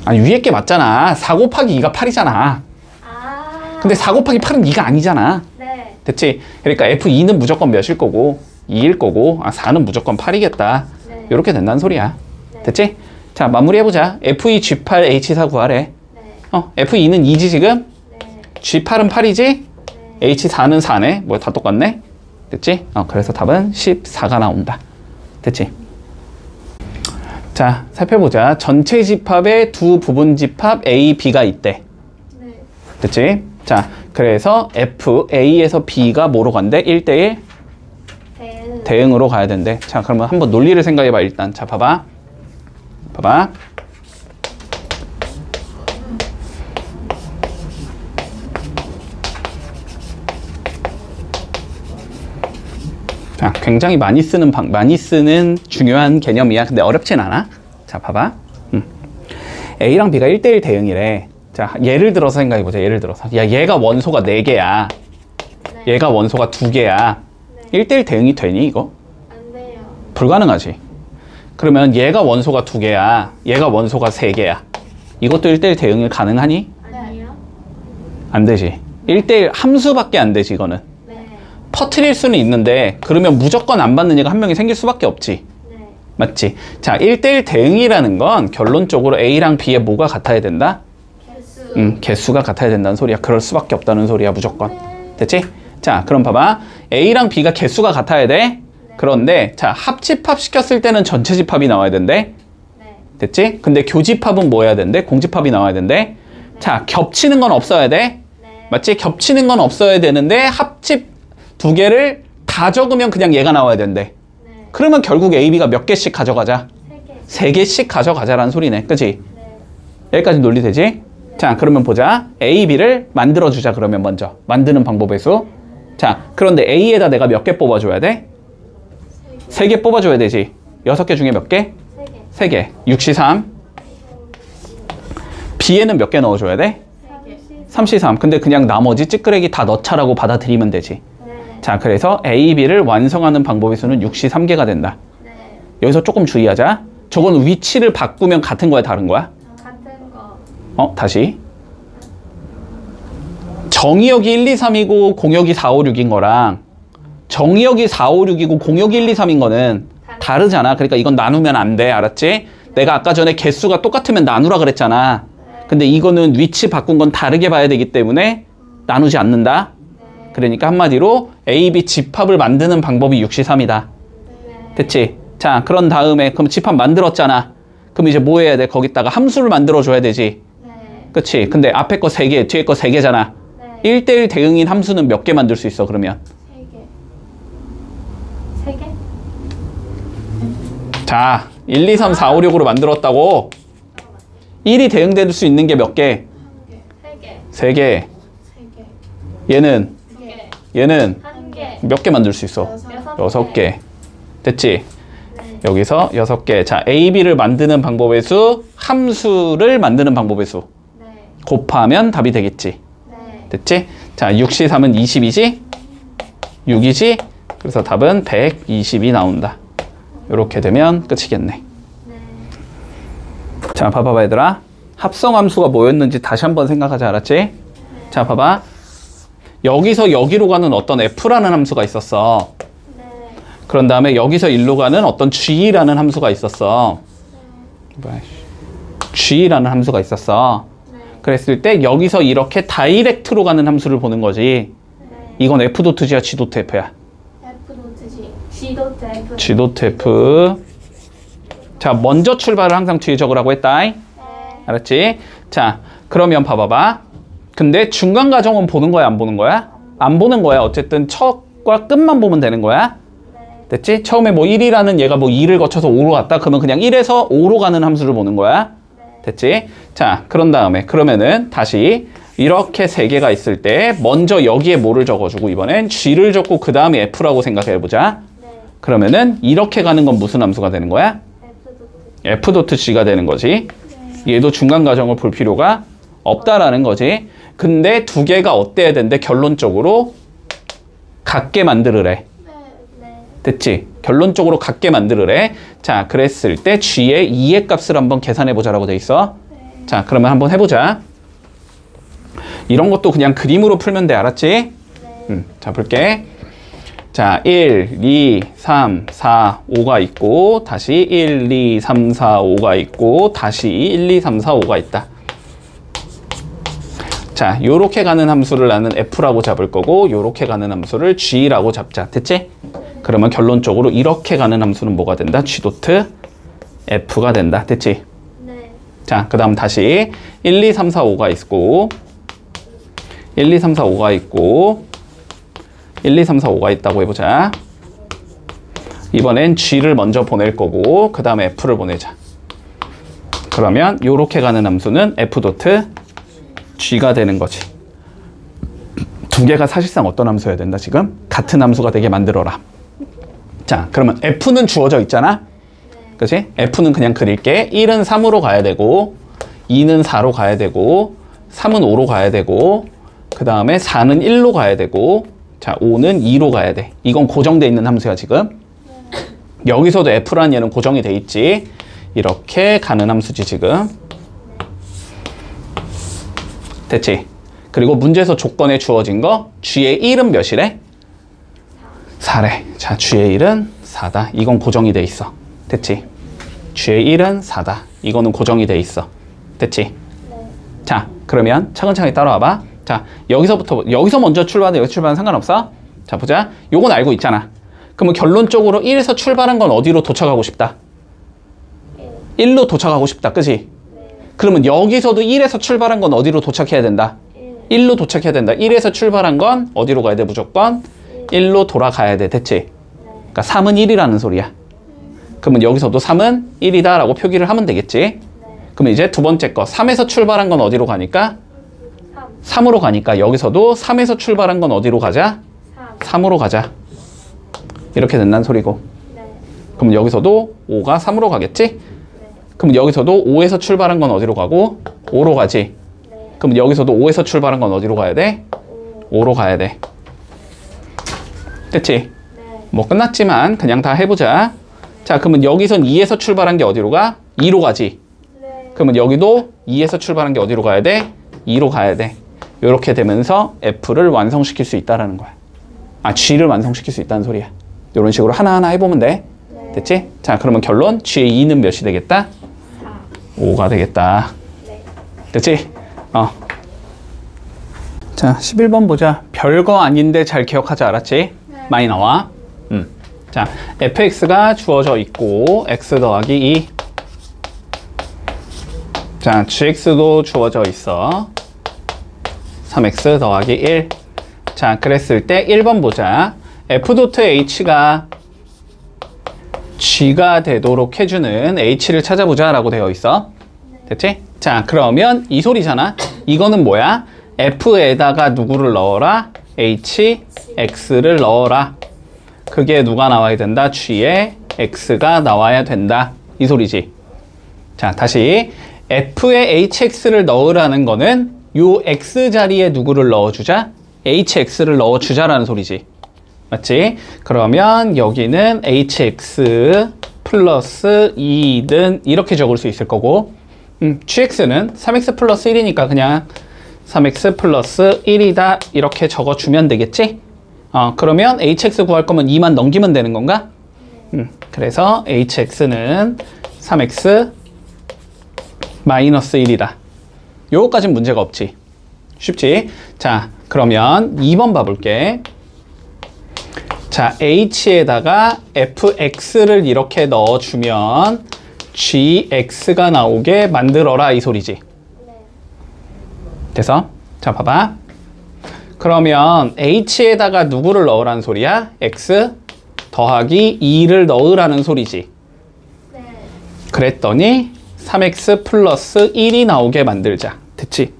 아니 위에 게 맞잖아. 4 곱하기 2가 8이잖아. 아. 근데 4 곱하기 8은 2가 아니잖아. 네. 됐지? 그러니까 F2는 무조건 몇일 거고 2일 거고 4는 무조건 8이겠다. 네. 이렇게 된다는 소리야. 네. 됐지? 자, 마무리해보자. F2 G8 H4 구하래. 네. F2는 2지 지금? 네. G8은 8이지? 네. H4는 4네. 뭐 다 똑같네? 됐지? 그래서 답은 14가 나온다. 됐지? 자, 살펴보자. 전체 집합에 두 부분 집합 A, B가 있대. 네. 됐지? 자, 그래서 F, A에서 B가 뭐로 간대? 1대1 대응. 대응으로 가야 된대. 자, 그러면 한번 논리를 생각해봐, 일단. 자, 봐봐. 봐봐. 자, 굉장히 많이 쓰는 중요한 개념이야. 근데 어렵진 않아. 자, 봐봐. A랑 B가 1대1 대응이래. 자, 예를 들어서 생각해보자. 예를 들어서. 야, 얘가 원소가 4개야. 네. 얘가 원소가 2개야. 네. 1대1 대응이 되니, 이거? 안 돼요. 불가능하지. 그러면 얘가 원소가 2개야. 얘가 원소가 3개야. 이것도 1대1 대응이 가능하니? 아니요. 안 되지. 1대1 함수밖에 안 되지, 이거는. 네. 퍼뜨릴 수는 있는데, 그러면 무조건 안 받는 얘가 한 명이 생길 수밖에 없지. 네. 맞지? 자, 1대1 대응이라는 건 결론적으로 A랑 B의 뭐가 같아야 된다? 개수. 개수가 같아야 된다는 소리야. 그럴 수밖에 없다는 소리야, 무조건. 됐지? 자, 그럼 봐봐. A랑 B가 개수가 같아야 돼. 그런데, 자, 합집합 시켰을 때는 전체 집합이 나와야 된대. 네. 됐지? 근데 교집합은 뭐 해야 된대? 공집합이 나와야 된대. 자, 겹치는 건 없어야 돼. 네. 맞지? 겹치는 건 없어야 되는데 합집 두 개를 다 적으면 그냥 얘가 나와야 된대. 네. 그러면 결국 A, B가 몇 개씩 가져가자? 3개. 3개씩 가져가자라는 소리네. 그치? 네. 여기까지 논리되지? 자, 그러면 보자. A, B를 만들어주자, 그러면 먼저. 만드는 방법의 수. 자, 그런데 A에다 내가 몇 개 뽑아줘야 돼? 3개 뽑아줘야 되지. 6개 중에 몇 개? 3개. 3개. 6시 3. B에는 몇 개 넣어줘야 돼? 3개. 3시 3. 근데 그냥 나머지 찌끄레기 다 넣자라고 받아들이면 되지. 네. 자, 그래서 A, B를 완성하는 방법의 수는 6시 3개가 된다. 네. 여기서 조금 주의하자. 저건 위치를 바꾸면 같은 거야, 다른 거야? 같은 거. 다시. 정의역이 1, 2, 3이고 공역이 4, 5, 6인 거랑 정의역이 4, 5, 6이고 공역이 1, 2, 3인 거는 다르잖아. 그러니까 이건 나누면 안 돼. 알았지? 내가 아까 전에 개수가 똑같으면 나누라 그랬잖아. 근데 이거는 위치 바꾼 건 다르게 봐야 되기 때문에 나누지 않는다. 그러니까 한마디로 A, B 집합을 만드는 방법이 6시 3이다. 네. 됐지? 자, 그런 다음에 그럼 집합 만들었잖아. 그럼 이제 뭐 해야 돼? 거기다가 함수를 만들어줘야 되지. 네. 그치? 근데 앞에 거 3개, 뒤에 거 3개잖아. 네. 1대1 대응인 함수는 몇 개 만들 수 있어, 그러면? 3개. 3개? 자, 1, 2, 3, 4, 5, 6으로 만들었다고. 1이 대응될 수 있는 게 몇 개? 3개. 3개. 3개. 얘는? 2개. 얘는? 1개. 몇 개 만들 수 있어? 6개. 6개. 됐지? 네. 여기서 6개. 자, A, B를 만드는 방법의 수 함수를 만드는 방법의 수. 네. 곱하면 답이 되겠지. 네. 됐지? 자, 6C3은 20이지? 6이지? 그래서 답은 120이 나온다. 이렇게 되면 끝이겠네. 네. 자, 봐봐 얘들아. 합성함수가 뭐였는지 다시 한번 생각하자. 알았지? 자, 봐봐. 여기서 여기로 가는 어떤 f라는 함수가 있었어. 네. 그런 다음에 여기서 일로 가는 어떤 g라는 함수가 있었어. g라는 함수가 있었어. 네. 그랬을 때 여기서 이렇게 다이렉트로 가는 함수를 보는 거지. 네. 이건 f.g야, g.f야? F 도트 G. G 도트 F. g.f. 자, 먼저 출발을 항상 뒤에 적으라고 했다. 네. 알았지? 자, 그러면 봐봐봐. 근데 중간 과정은 보는 거야, 안 보는 거야? 안 보는 거야. 어쨌든 첫과 끝만 보면 되는 거야. 네. 됐지? 처음에 뭐 1이라는 얘가 뭐 2를 거쳐서 5로 갔다. 그러면 그냥 1에서 5로 가는 함수를 보는 거야. 네. 됐지? 자, 그런 다음에 그러면은 다시 이렇게 세 개가 있을 때 먼저 여기에 뭐를 적어주고 이번엔 g를 적고 그 다음에 f라고 생각해보자. 네. 그러면은 이렇게 가는 건 무슨 함수가 되는 거야? F 도트. f.g가 되는 거지. 얘도 중간 과정을 볼 필요가 없다라는 거지. 근데 두 개가 어때야 되는데 결론적으로 같게 만들으래. 네. 네. 됐지? 결론적으로 같게 만들으래. 자, 그랬을 때 g의 2의 값을 한번 계산해보자라고 돼 있어. 네. 자, 그러면 한번 해보자. 이런 것도 그냥 그림으로 풀면 돼. 알았지? 네. 자, 볼게. 자, 1, 2, 3, 4, 5가 있고 다시 1, 2, 3, 4, 5가 있고 다시 1, 2, 3, 4, 5가 있다. 자, 요렇게 가는 함수를 나는 f라고 잡을 거고 요렇게 가는 함수를 g라고 잡자. 됐지? 그러면 결론적으로 이렇게 가는 함수는 뭐가 된다? g 도트 f가 된다. 됐지? 네. 자, 그 다음 다시 1, 2, 3, 4, 5가 있고 1, 2, 3, 4, 5가 있고 1, 2, 3, 4, 5가 있다고 해보자. 이번엔 g를 먼저 보낼 거고 그 다음에 f를 보내자. 그러면 요렇게 가는 함수는 f 도트 g가 되는 거지. 두 개가 사실상 어떤 함수여야 된다 지금? 같은 함수가 되게 만들어라. 자, 그러면 f는 주어져 있잖아. 그치? f는 그냥 그릴게. 1은 3으로 가야 되고 2는 4로 가야 되고 3은 5로 가야 되고 그 다음에 4는 1로 가야 되고 자, 5는 2로 가야 돼. 이건 고정돼 있는 함수야 지금. 여기서도 f라는 얘는 고정이 돼 있지. 이렇게 가는 함수지 지금. 됐지? 그리고 문제에서 조건에 주어진 거 g의 1은 몇이래? 4래. 자, g의 1은 4다. 이건 고정이 돼 있어. 됐지? g의 1은 4다. 이거는 고정이 돼 있어. 됐지? 네. 자, 그러면 차근차근히 따라와봐. 자, 여기서 먼저 출발하든 여기서 출발하든 상관없어. 자, 보자. 요건 알고 있잖아. 그러면 결론적으로 1에서 출발한 건 어디로 도착하고 싶다? 1로 도착하고 싶다. 그지? 그러면 여기서도 1에서 출발한 건 어디로 도착해야 된다? 1로 도착해야 된다. 1에서 출발한 건 어디로 가야 돼? 무조건 1로 돌아가야 돼. 됐지? 그러니까 3은 1이라는 소리야. 그러면 여기서도 3은 1이다 라고 표기를 하면 되겠지? 그러면 이제 두 번째 거 3에서 출발한 건 어디로 가니까? 3으로 가니까 여기서도 3에서 출발한 건 어디로 가자? 3으로 가자. 이렇게 된다는 소리고. 그럼 여기서도 5가 3으로 가겠지? 그럼 여기서도 5에서 출발한 건 어디로 가고? 5로 가지. 그럼 여기서도 5에서 출발한 건 어디로 가야 돼? 5로 가야 돼. 됐지? 뭐 끝났지만 그냥 다 해보자. 자, 그러면 여기선 2에서 출발한 게 어디로 가? 2로 가지. 그러면 여기도 2에서 출발한 게 어디로 가야 돼? 2로 가야 돼. 이렇게 되면서 F를 완성시킬 수 있다라는 거야. 아, G를 완성시킬 수 있다는 소리야. 이런 식으로 하나하나 해보면 돼. 됐지? 자, 그러면 결론 G의 2는 몇이 되겠다? 5가 되겠다. 됐지? 자, 11번 보자. 별거 아닌데 잘 기억하지. 알았지? 많이 나와. 자, fx가 주어져 있고 x 더하기 2. 자, gx도 주어져 있어. 3x 더하기 1. 자, 그랬을 때 1번 보자. f.h가 g가 되도록 해주는 h를 찾아보자 라고 되어 있어. 됐지? 자, 그러면 이 소리잖아. 이거는 뭐야? f에다가 누구를 넣어라? hx를 넣어라. 그게 누가 나와야 된다? g의 x가 나와야 된다. 이 소리지. 자, 다시 f에 hx를 넣으라는 거는 요 x 자리에 누구를 넣어주자? hx를 넣어주자라는 소리지. 맞지? 그러면 여기는 hx 플러스 2는 이렇게 적을 수 있을 거고 gx는 3x 플러스 1이니까 그냥 3x 플러스 1이다 이렇게 적어주면 되겠지? 그러면 hx 구할 거면 2만 넘기면 되는 건가? 그래서 hx는 3x 마이너스 1이다. 요거까진 문제가 없지. 쉽지? 자, 그러면 2번 봐볼게. 자, h에다가 fx를 이렇게 넣어주면 gx가 나오게 만들어라 이 소리지. 돼서? 자, 봐봐. 그러면 h에다가 누구를 넣으라는 소리야? x 더하기 2를 넣으라는 소리지. 네. 그랬더니 3x 플러스 1이 나오게 만들자. 됐지?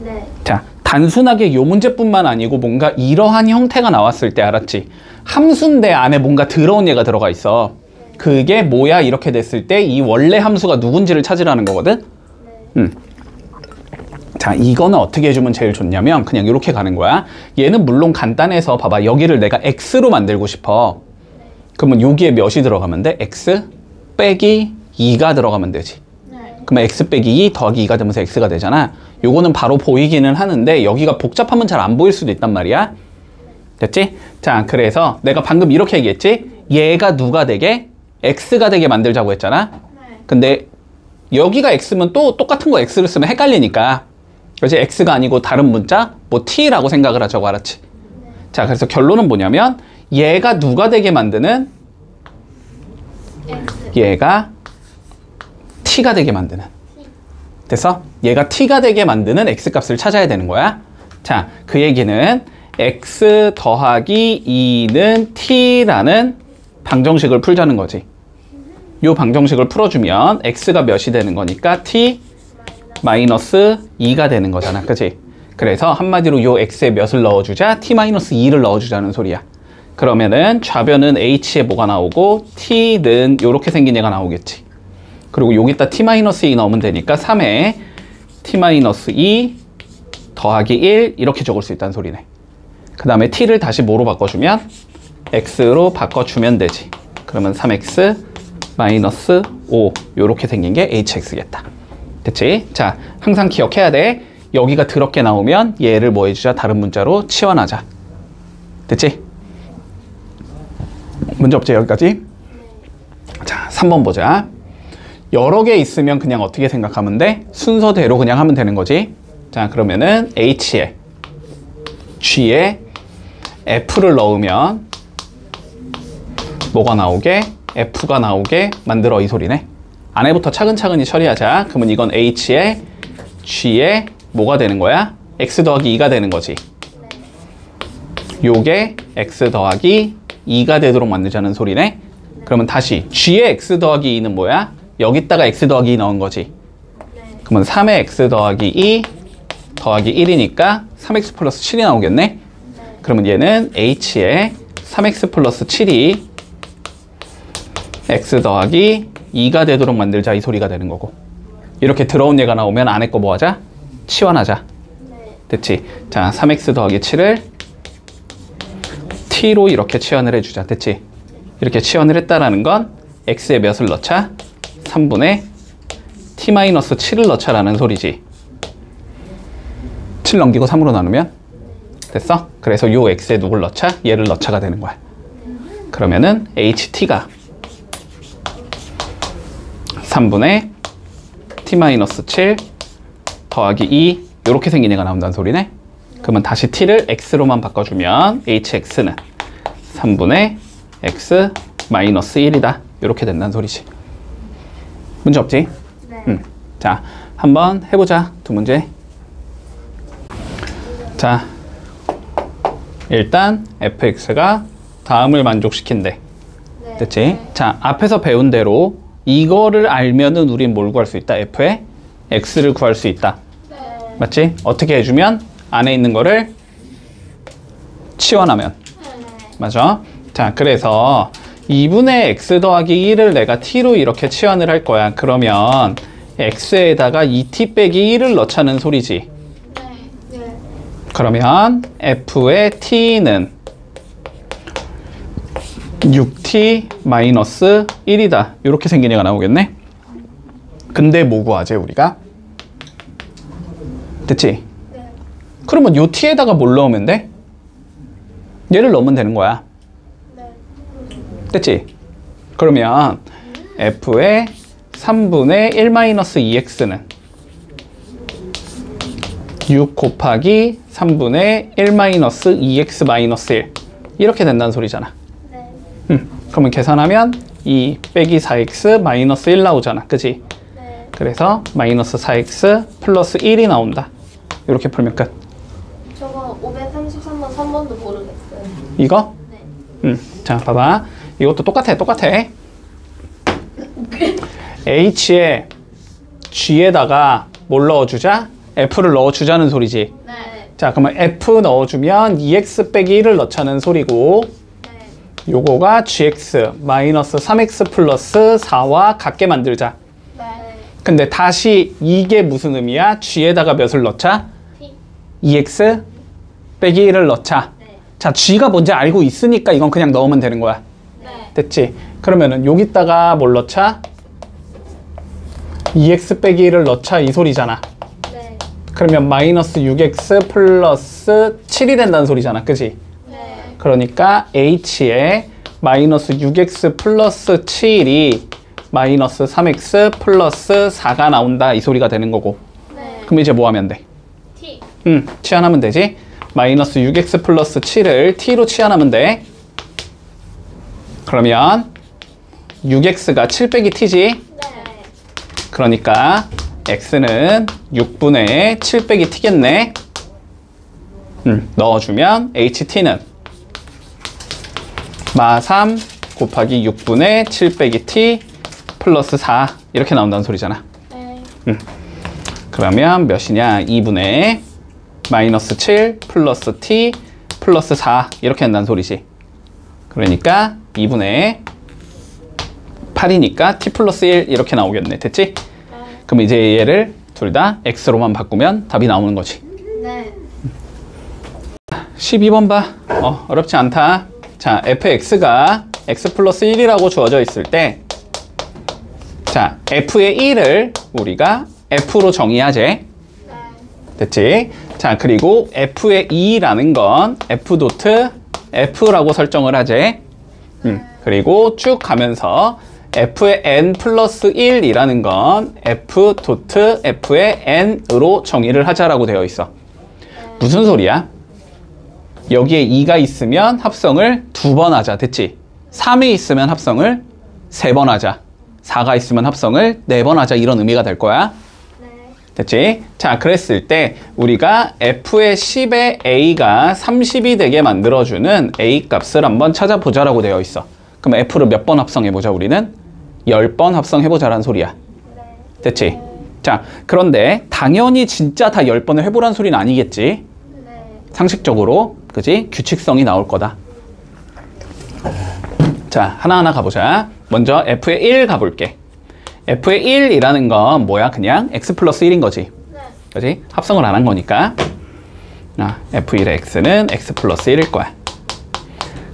네. 자, 단순하게 요 문제뿐만 아니고 뭔가 이러한 형태가 나왔을 때 알았지? 함수인데 안에 뭔가 들어온 얘가 들어가 있어. 그게 뭐야? 이렇게 됐을 때 이 원래 함수가 누군지를 찾으라는 거거든? 네. 자, 이거는 어떻게 해주면 제일 좋냐면 그냥 이렇게 가는 거야. 얘는 물론 간단해서 봐봐. 여기를 내가 x로 만들고 싶어. 그러면 여기에 몇이 들어가면 돼? x 빼기 2가 들어가면 되지. 네. 그러면 x 빼기 2 더하기 2가 되면서 x가 되잖아. 요거는 바로 보이기는 하는데 여기가 복잡하면 잘 안 보일 수도 있단 말이야. 됐지? 자, 그래서 내가 방금 이렇게 얘기했지? 얘가 누가 되게? x가 되게 만들자고 했잖아. 네. 근데 여기가 x면 또 똑같은 거 x를 쓰면 헷갈리니까 그래서 x가 아니고 다른 문자 뭐 t라고 생각을 하자고. 알았지? 자, 그래서 결론은 뭐냐면 얘가 누가 되게 만드는? X. 얘가 t가 되게 만드는. 됐어? 얘가 t가 되게 만드는 x값을 찾아야 되는 거야. 자, 그 얘기는 x 더하기 2는 t라는 방정식을 풀자는 거지. 요 방정식을 풀어주면 x가 몇이 되는 거니까 t 마이너스 2가 되는 거잖아. 그치? 그래서 한마디로 요 x에 몇을 넣어주자? t 마이너스 2를 넣어주자는 소리야. 그러면은 좌변은 h에 뭐가 나오고 t는 요렇게 생긴 애가 나오겠지. 그리고 여기다 t 마이너스 2 넣으면 되니까 3에 t 마이너스 2 더하기 1 이렇게 적을 수 있다는 소리네. 그 다음에 t를 다시 뭐로 바꿔주면? x로 바꿔주면 되지. 그러면 3x 마이너스 5 요렇게 생긴 게 hx겠다. 됐지? 자, 항상 기억해야 돼. 여기가 더럽게 나오면 얘를 뭐 해주자? 다른 문자로 치환하자. 됐지? 문제 없지? 여기까지? 자, 3번 보자. 여러 개 있으면 그냥 어떻게 생각하면 돼? 순서대로 그냥 하면 되는 거지. 자, 그러면은 h에 g에 f를 넣으면 뭐가 나오게? f가 나오게 만들어 이 소리네. 안에부터 차근차근히 처리하자. 그러면 이건 h에 g에 뭐가 되는 거야? x 더하기 2가 되는 거지. 요게 x 더하기 2가 되도록 만들자는 소리네. 그러면 다시 g에 x 더하기 2는 뭐야? 여기다가 x 더하기 2 넣은 거지. 그러면 3의 x 더하기 2 더하기 1이니까 3x 플러스 7이 나오겠네. 그러면 얘는 h에 3x 플러스 7이 x 더하기 2가 되도록 만들자 이 소리가 되는 거고. 이렇게 들어온 얘가 나오면 안에 거 뭐 하자? 치환하자. 됐지? 자, 3x 더하기 7을 t로 이렇게 치환을 해주자. 됐지? 이렇게 치환을 했다라는 건 x에 몇을 넣자? 3분의 t-7을 넣자라는 소리지. 7 넘기고 3으로 나누면 됐어? 그래서 요 x에 누굴 넣자? 얘를 넣자가 되는 거야. 그러면은 ht가 3분의 t-7 더하기 2 요렇게 생긴 애가 나온다는 소리네. 그러면 다시 t를 x로만 바꿔주면 hx는 3분의 x 마이너스 1이다. 요렇게 된다는 소리지. 문제 없지? 네. 자, 한번 해보자. 두 문제. 자, 일단 fx가 다음을 만족시킨대. 네. 됐지? 자, 앞에서 배운 대로 이거를 알면은 우린 뭘 구할 수 있다? f의 x를 구할 수 있다. 네. 맞지? 어떻게 해주면? 안에 있는 거를 치환하면. 맞아? 자, 그래서 2분의 x 더하기 1을 내가 t로 이렇게 치환을 할 거야. 그러면 x에다가 2t 빼기 1을 넣자는 소리지. 네. 그러면 f의 t는 6t 마이너스 1이다. 이렇게 생긴 얘가 나오겠네. 근데 뭐 구하지 우리가? 됐지? 네. 그러면 요 t에다가 뭘 넣으면 돼? 얘를 넣으면 되는 거야. 네. 됐지? 그러면 f의 3분의 1 마이너스 2x는 6 곱하기 3분의 1 마이너스 2x 마이너스 1 이렇게 된다는 소리잖아. 네. 그러면 계산하면 2 빼기 4x 마이너스 1 나오잖아. 그치? 네. 그래서 마이너스 4x 플러스 1이 나온다. 이렇게 풀면 끝. 저거 533번 3번도 모르겠어요. 이거? 네. 자, 봐봐. 이것도 똑같아. h에 g에다가 뭘 넣어주자? f를 넣어주자는 소리지. 네. 자, 그러면 f 넣어주면 2x 빼기 1을 넣자는 소리고, 네. 요거가 gx 마이너스 3x 플러스 4와 같게 만들자. 네. 근데 다시 이게 무슨 의미야? g에다가 몇을 넣자? T. 2x 빼기 1을 넣자. 네. 자, g가 뭔지 알고 있으니까 이건 그냥 넣으면 되는 거야. 네. 됐지? 그러면은 여기다가 뭘 넣자? 2x 빼기 1을 넣자 이 소리잖아. 네. 그러면 마이너스 6x 플러스 7이 된다는 소리잖아. 그지? 네. 그러니까 h에 마이너스 6x 플러스 7이 마이너스 3x 플러스 4가 나온다 이 소리가 되는 거고. 네. 그럼 이제 뭐 하면 돼? T. 치환하면 되지. 마이너스 6x 플러스 7을 t로 치환하면 돼. 그러면 6x가 7 빼기 t지. 네. 그러니까 x는 6분의 7 빼기 t겠네. 넣어주면 ht는 마 3 곱하기 6분의 7 빼기 t 플러스 4 이렇게 나온다는 소리잖아. 네. 그러면 몇이냐? 2분의 마이너스 7 플러스 t 플러스 4 이렇게 된다는 소리지. 그러니까 2분의 8이니까 t 플러스 1 이렇게 나오겠네. 됐지? 그럼 이제 얘를 둘 다 x로만 바꾸면 답이 나오는 거지. 네. 12번 봐. 어렵지 않다. 자, fx가 x 플러스 1이라고 주어져 있을 때, 자, f의 1을 우리가 f로 정의하지. 네. 됐지? 자, 그리고 f의 2라는 건 f 도트 f라고 설정을 하지. 그리고 쭉 가면서 f의 n 플러스 1이라는 건 f 도트 f의 n으로 정의를 하자라고 되어 있어. 무슨 소리야? 여기에 2가 있으면 합성을 2번 하자. 됐지? 3이 있으면 합성을 3번 하자. 4가 있으면 합성을 4번 하자. 이런 의미가 될 거야. 네. 됐지? 자, 그랬을 때 우리가 f의 10에 a가 30이 되게 만들어주는 a 값을 한번 찾아보자라고 되어 있어. 그럼 f를 몇 번 합성해보자 우리는? 10번 합성해보자라는 소리야. 네. 됐지? 자, 그런데 당연히 진짜 다 10번을 해보라는 소리는 아니겠지? 네. 상식적으로, 그지? 규칙성이 나올 거다. 자, 하나하나 가보자. 먼저 f의 1 가볼게. f의 1이라는 건 뭐야? 그냥 x 플러스 1인 거지. 네. 그지? 합성을 안 한 거니까. f1의 x는 x 플러스 1일 거야.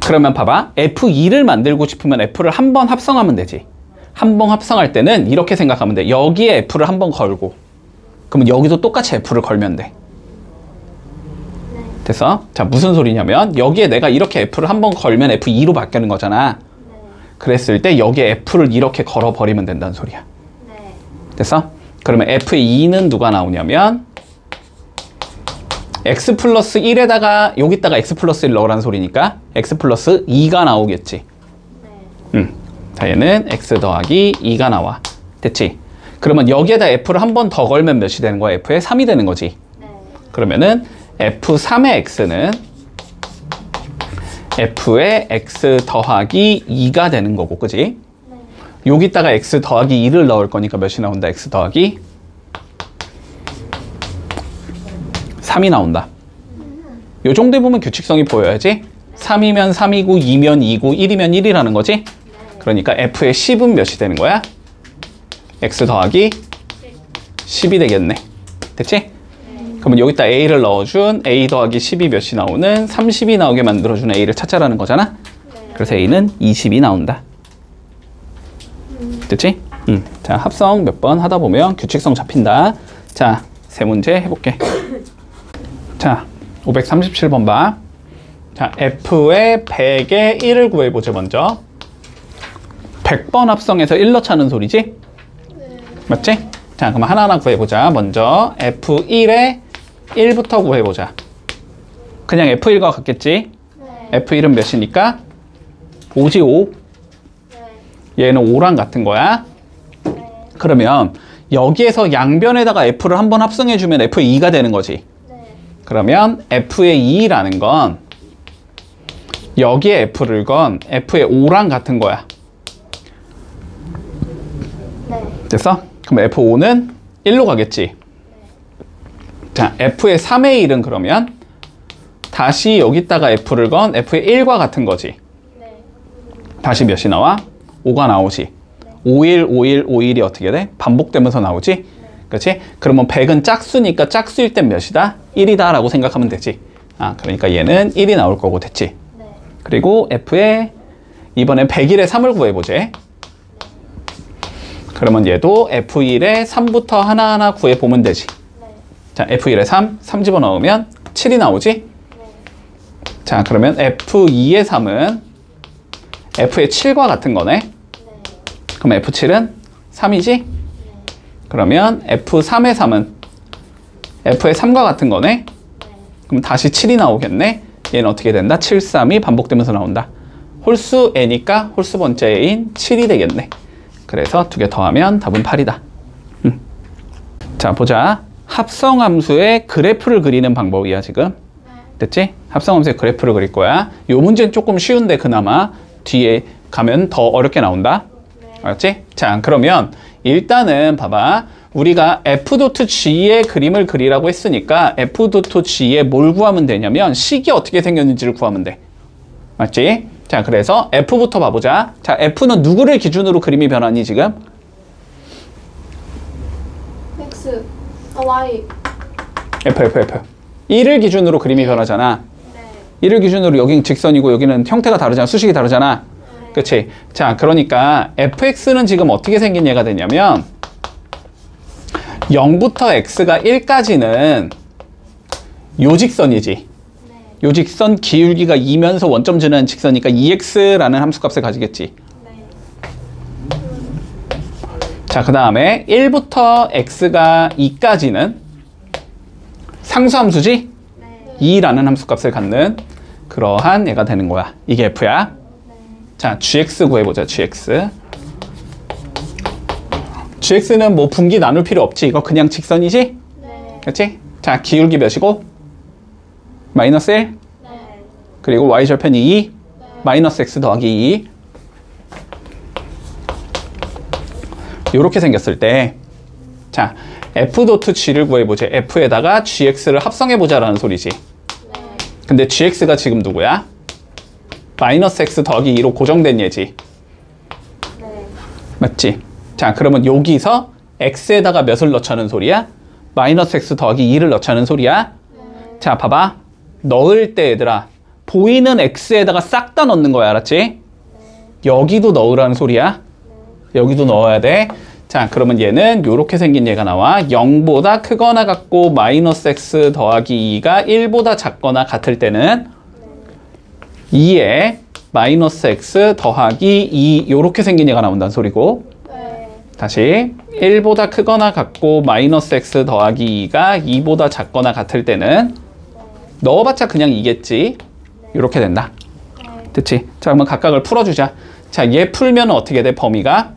그러면 봐봐. f2를 만들고 싶으면 f를 한 번 합성하면 되지. 한 번 합성할 때는 이렇게 생각하면 돼. 여기에 f를 한 번 걸고, 그러면 여기도 똑같이 f를 걸면 돼. 네. 됐어? 자, 무슨 소리냐면 여기에 내가 이렇게 f를 한 번 걸면 f2로 바뀌는 거잖아. 네. 그랬을 때 여기에 f를 이렇게 걸어버리면 된다는 소리야. 네. 됐어? 그러면 f2는 누가 나오냐면 x 플러스 1에다가 여기다가 x 플러스 1 넣으라는 소리니까 x 플러스 2가 나오겠지. 네. 자, 얘는 x 더하기 2가 나와. 됐지? 그러면 여기에다 f를 한 번 더 걸면 몇이 되는 거야? f의 3이 되는 거지. 네. 그러면은 f3의 x는 f의 x 더하기 2가 되는 거고, 그지? 네. 여기다가 x 더하기 2를 넣을 거니까 몇이 나온다? x 더하기 3이 나온다. 요 정도에 보면 규칙성이 보여야지. 3이면 3이고 2면 2고 1이면 1이라는 거지. 그러니까 f의 10은 몇이 되는 거야? x 더하기 10이 되겠네. 됐지? 그러면 여기다 A를 넣어준 A 더하기 10이 몇이 나오는 30이 나오게 만들어준 A를 찾자라는 거잖아. 그래서 A는 20이 나온다. 됐지? 자, 합성 몇 번 하다 보면 규칙성 잡힌다. 자, 세 문제 해볼게. 자, 537번 봐. 자, F의 100의 1을 구해보자, 먼저. 100번 합성해서 1 넣자는 소리지? 맞지? 자, 그럼 하나하나 구해보자. 먼저 F1의 1부터 구해보자. 그냥 F1과 같겠지? F1은 몇이니까? 5지 5. 얘는 5랑 같은 거야. 그러면 여기에서 양변에다가 F를 한번 합성해주면 F2가 되는 거지. 그러면 F의 2라는 건 여기에 F를 건 F의 5랑 같은 거야. 됐어? 그럼 F5는 1로 가겠지. 자, F의 3의 1은 그러면 다시 여기다가 F를 건 F의 1과 같은 거지. 다시 몇이 나와? 5가 나오지. 5일, 5일, 5일이 어떻게 돼? 반복되면서 나오지? 그렇지? 그러면 100은 짝수니까 짝수일 땐 몇이다? 1이다 라고 생각하면 되지. 아, 그러니까 얘는 1이 나올 거고 됐지? 그리고 F의 이번엔 101의 3을 구해보지. 그러면 얘도 F1의 3부터 하나하나 구해보면 되지. 자, F1의 3 집어넣으면 7이 나오지? 자, 그러면 F2의 3은 F의 7과 같은 거네. 그럼 F7은 3이지? 그러면 F3의 3은 F의 3과 같은 거네. 그럼 다시 7이 나오겠네. 얘는 어떻게 된다? 7, 3이 반복되면서 나온다. 홀수 N이니까 홀수 번째인 7이 되겠네. 그래서 두 개 더하면 답은 8이다. 자, 보자. 합성함수의 그래프를 그리는 방법이야, 지금. 됐지? 합성함수의 그래프를 그릴 거야. 이 문제는 조금 쉬운데 그나마 뒤에 가면 더 어렵게 나온다. 알았지? 자, 그러면 일단은 봐봐. 우리가 F.G의 그림을 그리라고 했으니까 F.G의 뭘 구하면 되냐면 식이 어떻게 생겼는지를 구하면 돼. 맞지? 자, 그래서 F부터 봐보자. 자, F는 누구를 기준으로 그림이 변하니 지금? X, Y. F. 1을 기준으로 그림이 변하잖아. 1을 기준으로 여긴 직선이고 여기는 형태가 다르잖아. 수식이 다르잖아. 그치? 자, 그러니까 fx는 지금 어떻게 생긴 얘가 되냐면 0부터 x가 1까지는 요 직선이지. 요 직선 기울기가 2면서 원점 지나는 직선이니까 2x라는 함수값을 가지겠지. 자, 그 다음에 1부터 x가 2까지는 상수함수지? 2라는 함수값을 갖는 그러한 얘가 되는 거야. 이게 f야. 자, gx 구해보자. gx는 뭐 분기 나눌 필요 없지. 이거 그냥 직선이지? 그렇지? 자, 기울기 몇이고? 마이너스 1? 그리고 y절편이 2? 마이너스 x 더하기 2. 요렇게 생겼을 때, 자, f.g를 구해보자. f에다가 gx를 합성해보자 라는 소리지. 근데 gx가 지금 누구야? 마이너스 x 더하기 2로 고정된 얘지. 맞지? 자, 그러면 여기서 x에다가 몇을 넣자는 소리야? 마이너스 x 더하기 2를 넣자는 소리야? 자, 봐봐. 넣을 때 얘들아, 보이는 x에다가 싹 다 넣는 거야. 알았지? 여기도 넣으라는 소리야. 여기도 넣어야 돼. 자, 그러면 얘는 이렇게 생긴 얘가 나와. 0보다 크거나 같고 마이너스 x 더하기 2가 1보다 작거나 같을 때는 2에 마이너스 x 더하기 2 이렇게 생긴 얘가 나온다는 소리고. 다시 1보다 크거나 같고 마이너스 x 더하기 2가 2보다 작거나 같을 때는 넣어봤자 그냥 2겠지. 이렇게 된다. 됐지? 자, 그러면 각각을 풀어주자. 자, 얘 풀면 어떻게 돼? 범위가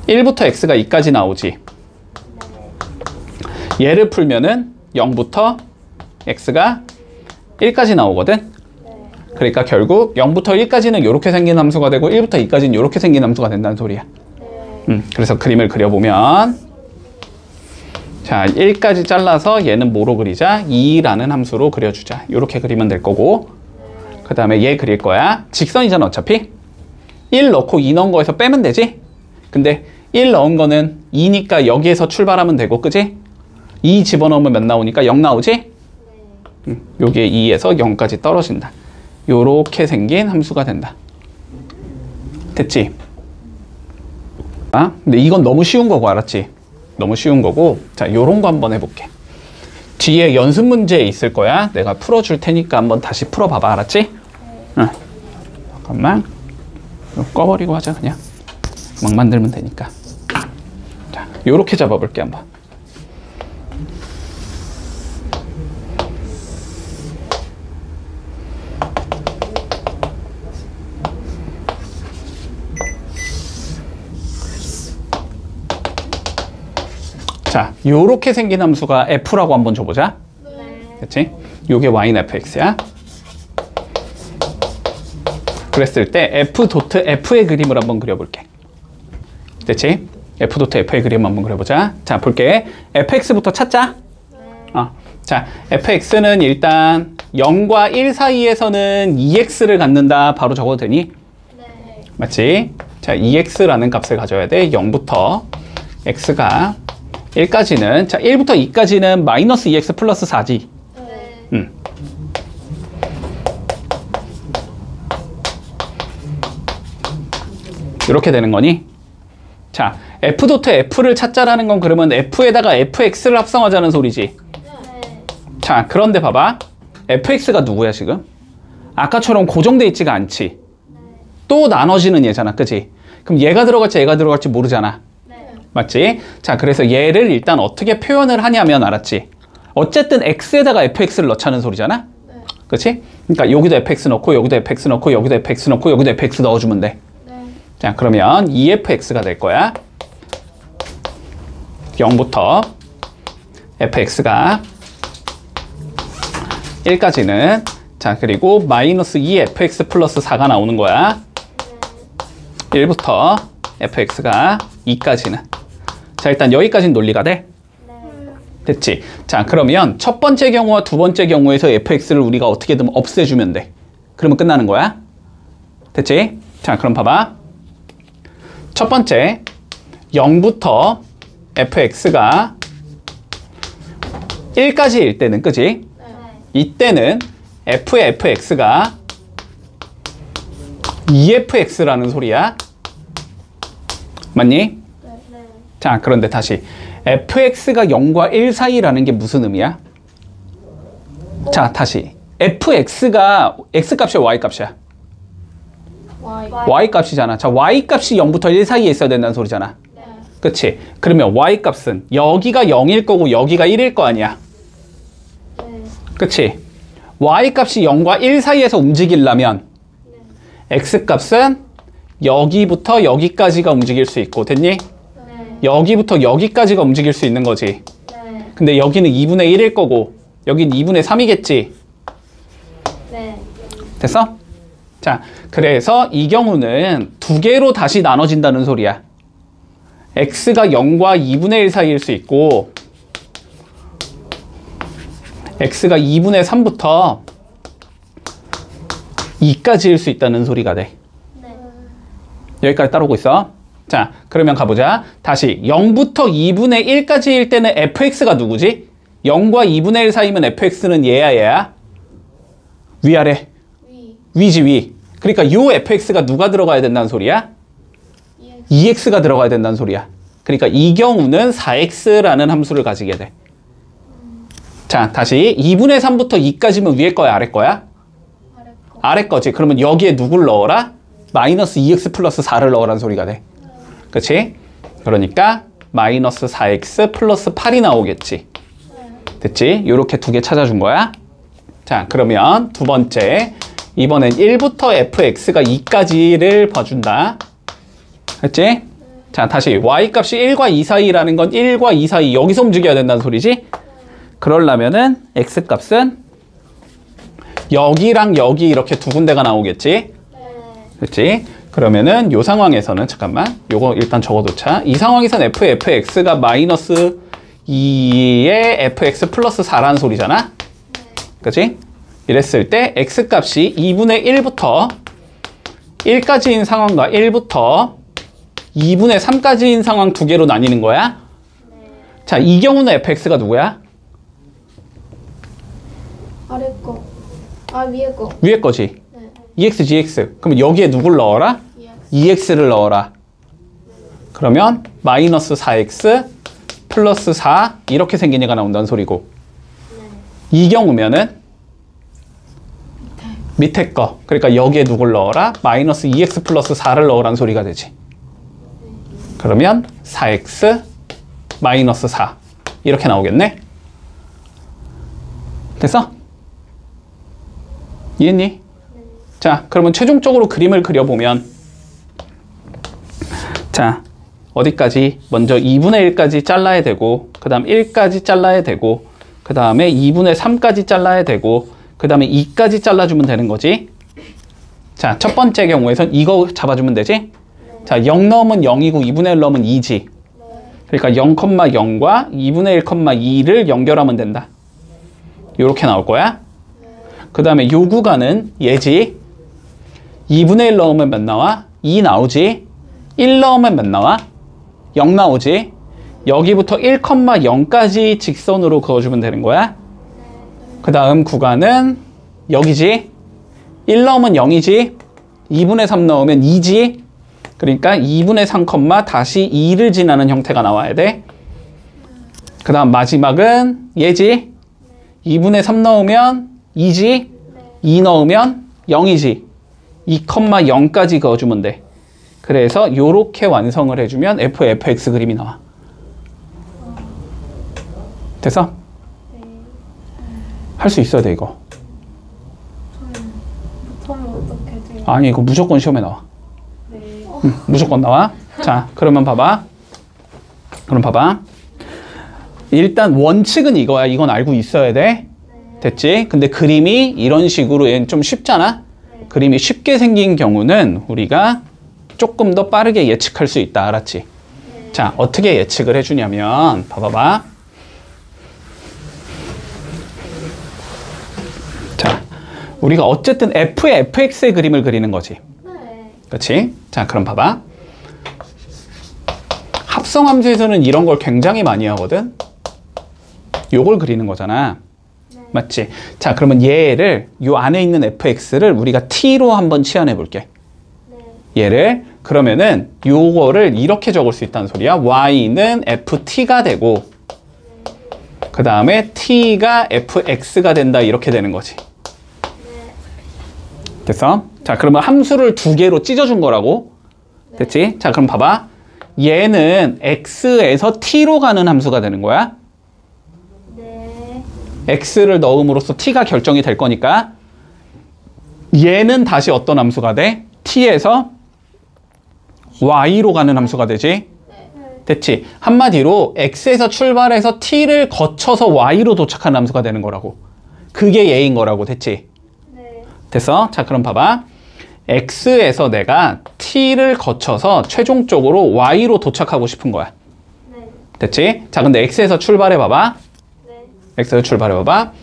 1부터 x가 2까지 나오지. 얘를 풀면은 0부터 x가 1까지 나오거든. 그러니까 결국 0부터 1까지는 이렇게 생긴 함수가 되고 1부터 2까지는 이렇게 생긴 함수가 된다는 소리야. 그래서 그림을 그려보면, 자, 1까지 잘라서 얘는 뭐로 그리자? 2라는 함수로 그려주자. 이렇게 그리면 될 거고, 그 다음에 얘 그릴 거야. 직선이잖아 어차피. 1 넣고 2 넣은 거에서 빼면 되지. 근데 1 넣은 거는 2니까 여기에서 출발하면 되고, 그지? 2 집어넣으면 몇 나오니까 0 나오지? 여기에 2에서 0까지 떨어진다. 요렇게 생긴 함수가 된다. 됐지? 아, 근데 이건 너무 쉬운 거고, 알았지? 너무 쉬운 거고. 자, 요런 거 한번 해볼게. 뒤에 연습 문제 있을 거야. 내가 풀어줄 테니까 한번 다시 풀어봐봐. 알았지? 응. 잠깐만. 이거 꺼버리고 하자, 그냥. 막 만들면 되니까. 자, 요렇게 잡아볼게, 한번. 자, 요렇게 생긴 함수가 f라고 한번 줘보자. 네. 그치? 요게 y는 fx야. 그랬을 때 f.f의 그림을 한번 그려볼게. 됐지? f.f의 그림 한번 그려보자. 자, 볼게. fx부터 찾자. 자, fx는 일단 0과 1 사이에서는 2x를 갖는다. 바로 적어도 되니? 네. 맞지? 자, 2x라는 값을 가져야 돼. 0부터 x가 1까지는, 자, 1부터 2까지는 마이너스 2x 플러스 4지. 네. 이렇게 되는 거니? 자, f.f를 찾자라는 건 그러면 f에다가 fx를 합성하자는 소리지. 네. 자, 그런데 봐봐. fx가 누구야, 지금? 아까처럼 고정돼 있지가 않지. 또 나눠지는 얘잖아, 그지? 그럼 얘가 들어갈지 모르잖아. 네. 맞지? 자, 그래서 얘를 일단 어떻게 표현을 하냐면, 알았지? 어쨌든 x에다가 fx를 넣자는 소리잖아? 네. 그치? 그러니까 여기도 fx 넣고, 여기도 fx 넣고, 여기도 fx 넣고, 여기도 fx 넣어주면 돼. 네. 자, 그러면 2fx가 될 거야. 0부터 fx가 1까지는, 자, 그리고 마이너스 2fx 플러스 4가 나오는 거야. 1부터 fx가 2까지는. 자, 일단 여기까지는 논리가 돼. 네. 됐지? 자, 그러면 첫 번째 경우와 두 번째 경우에서 fx를 우리가 어떻게든 없애주면 돼. 그러면 끝나는 거야. 됐지? 자, 그럼 봐봐. 첫 번째 0부터 fx가 1까지일 때는, 그지? 네. 이때는 f의 fx가 2fx라는 소리야. 맞니? 네. 자, 그런데 다시 fx가 0과 1 사이라는 게 무슨 의미야? 자, 다시 fx가 x값이야, y값이야? y값이잖아. 자, y값이 0부터 1 사이에 있어야 된다는 소리잖아. 네. 그치? 그러면 y값은 여기가 0일 거고 여기가 1일 거 아니야. 네. 그치? y값이 0과 1 사이에서 움직이려면 x값은 여기부터 여기까지가 움직일 수 있고, 됐니? 네. 여기부터 여기까지가 움직일 수 있는 거지. 네. 근데 여기는 2분의 1일 거고 여긴 2분의 3이겠지. 네. 됐어? 자, 그래서 이 경우는 두 개로 다시 나눠진다는 소리야. x가 0과 2분의 1 사이일 수 있고 x가 2분의 3부터 2까지일 수 있다는 소리가 돼. 네. 여기까지 따라오고 있어. 자, 그러면 가보자. 다시 0부터 2분의 1까지일 때는 fx가 누구지? 0과 2분의 1 사이면 fx는 얘야, 얘야? 위아래? 위. 위지, 위. 그러니까 요 fx가 누가 들어가야 된다는 소리야? EX. 2x가 들어가야 된다는 소리야. 그러니까 이 경우는 4x라는 함수를 가지게 돼. 자, 다시 2분의 3부터 2까지면 위에 거야, 아래 거야? 아래 거. 아래 거지. 그러면 여기에 누굴 넣어라? 마이너스 2x 플러스 4를 넣으라는 소리가 돼. 그치? 그러니까 마이너스 4x 플러스 8이 나오겠지. 됐지? 요렇게 두 개 찾아준 거야. 자, 그러면 두 번째. 이번엔 1부터 fx가 2까지를 봐준다. 됐지? 자, 다시 y값이 1과 2 사이라는 건 1과 2 사이 여기서 움직여야 된다는 소리지? 그러려면은 x값은 여기랑 여기 이렇게 두 군데가 나오겠지? 네. 그렇지? 그러면은 요 상황에서는 잠깐만 요거 일단 적어놓자. 이 상황에선 fx가 마이너스 2의 fx 플러스 4라는 소리잖아? 그치? 이랬을 때 x값이 2분의 1부터 1까지인 상황과 1부터 2분의 3까지인 상황 두 개로 나뉘는 거야. 자, 이 경우는 fx가 누구야? 아래 거. 아, 위에 거. 위에 거지. 네. EX, GX. 그럼 여기에 누굴 넣어라? EX. EX를 넣어라. 그러면 마이너스 4x 플러스 4 이렇게 생긴 얘가 나온다는 소리고. 이 경우면은 밑에 거. 그러니까 여기에 누굴 넣어라? 마이너스 2x 플러스 4를 넣으라는 소리가 되지. 그러면 4x 마이너스 4 이렇게 나오겠네. 됐어? 이해했니? 자, 그러면 최종적으로 그림을 그려보면, 자, 어디까지? 먼저 2분의 1까지 잘라야 되고, 그 다음 1까지 잘라야 되고, 그 다음에 2분의 3까지 잘라야 되고, 그 다음에 2까지 잘라주면 되는 거지. 자, 첫 번째 경우에선 이거 잡아주면 되지. 자, 0 넣으면 0이고 2분의 1 넣으면 2지. 그러니까 0,0과 2분의 1,2를 연결하면 된다. 요렇게 나올 거야. 그 다음에 요 구간은 얘지. 2분의 1 넣으면 몇 나와? 2 나오지. 1 넣으면 몇 나와? 0 나오지. 여기부터 1,0까지 직선으로 그어주면 되는 거야. 그 다음 구간은 여기지. 1 넣으면 0이지. 2분의 3 넣으면 2지. 그러니까 2분의 3, 다시 2를 지나는 형태가 나와야 돼. 그 다음 마지막은 얘지. 2분의 3 넣으면 2지. 2 넣으면 0이지. 2,0까지 그어주면 돼. 그래서 요렇게 완성을 해주면 fx 그림이 나와. 됐어? 할 수 있어야 돼, 이거. 못하면 어떻게 돼요? 아니, 이거 무조건 시험에 나와. 네. 무조건 나와. 자, 그러면 봐봐. 그럼 봐봐. 일단 원칙은 이거야. 이건 알고 있어야 돼. 됐지? 근데 그림이 이런 식으로 얘는 좀 쉽잖아? 그림이 쉽게 생긴 경우는 우리가 조금 더 빠르게 예측할 수 있다. 알았지? 자, 어떻게 예측을 해주냐면, 봐봐봐. 자, 우리가 어쨌든 f의 fx의 그림을 그리는 거지. 네. 그렇지? 자, 그럼 봐봐. 합성함수에서는 이런 걸 굉장히 많이 하거든. 요걸 그리는 거잖아. 맞지? 자, 그러면 얘를 요 안에 있는 fx를 우리가 t로 한번 치환해 볼게. 얘를 그러면은 요거를 이렇게 적을 수 있다는 소리야. y는 ft가 되고 그 다음에 t가 fx가 된다. 이렇게 되는 거지. 됐어? 자, 그러면 함수를 두 개로 찢어준 거라고. 됐지? 자, 그럼 봐봐. 얘는 x에서 t로 가는 함수가 되는 거야. 네. x를 넣음으로써 t가 결정이 될 거니까 얘는 다시 어떤 함수가 돼? t에서 y로 가는 함수가 되지. 됐지? 한마디로 x에서 출발해서 t를 거쳐서 y로 도착하는 함수가 되는 거라고. 그게 얘인 거라고. 됐지? 네. 됐어? 자, 그럼 봐봐. x에서 내가 t를 거쳐서 최종적으로 y로 도착하고 싶은 거야. 네. 됐지? 자, 근데 x에서 출발해 봐봐. 네. x에서 출발해 봐봐.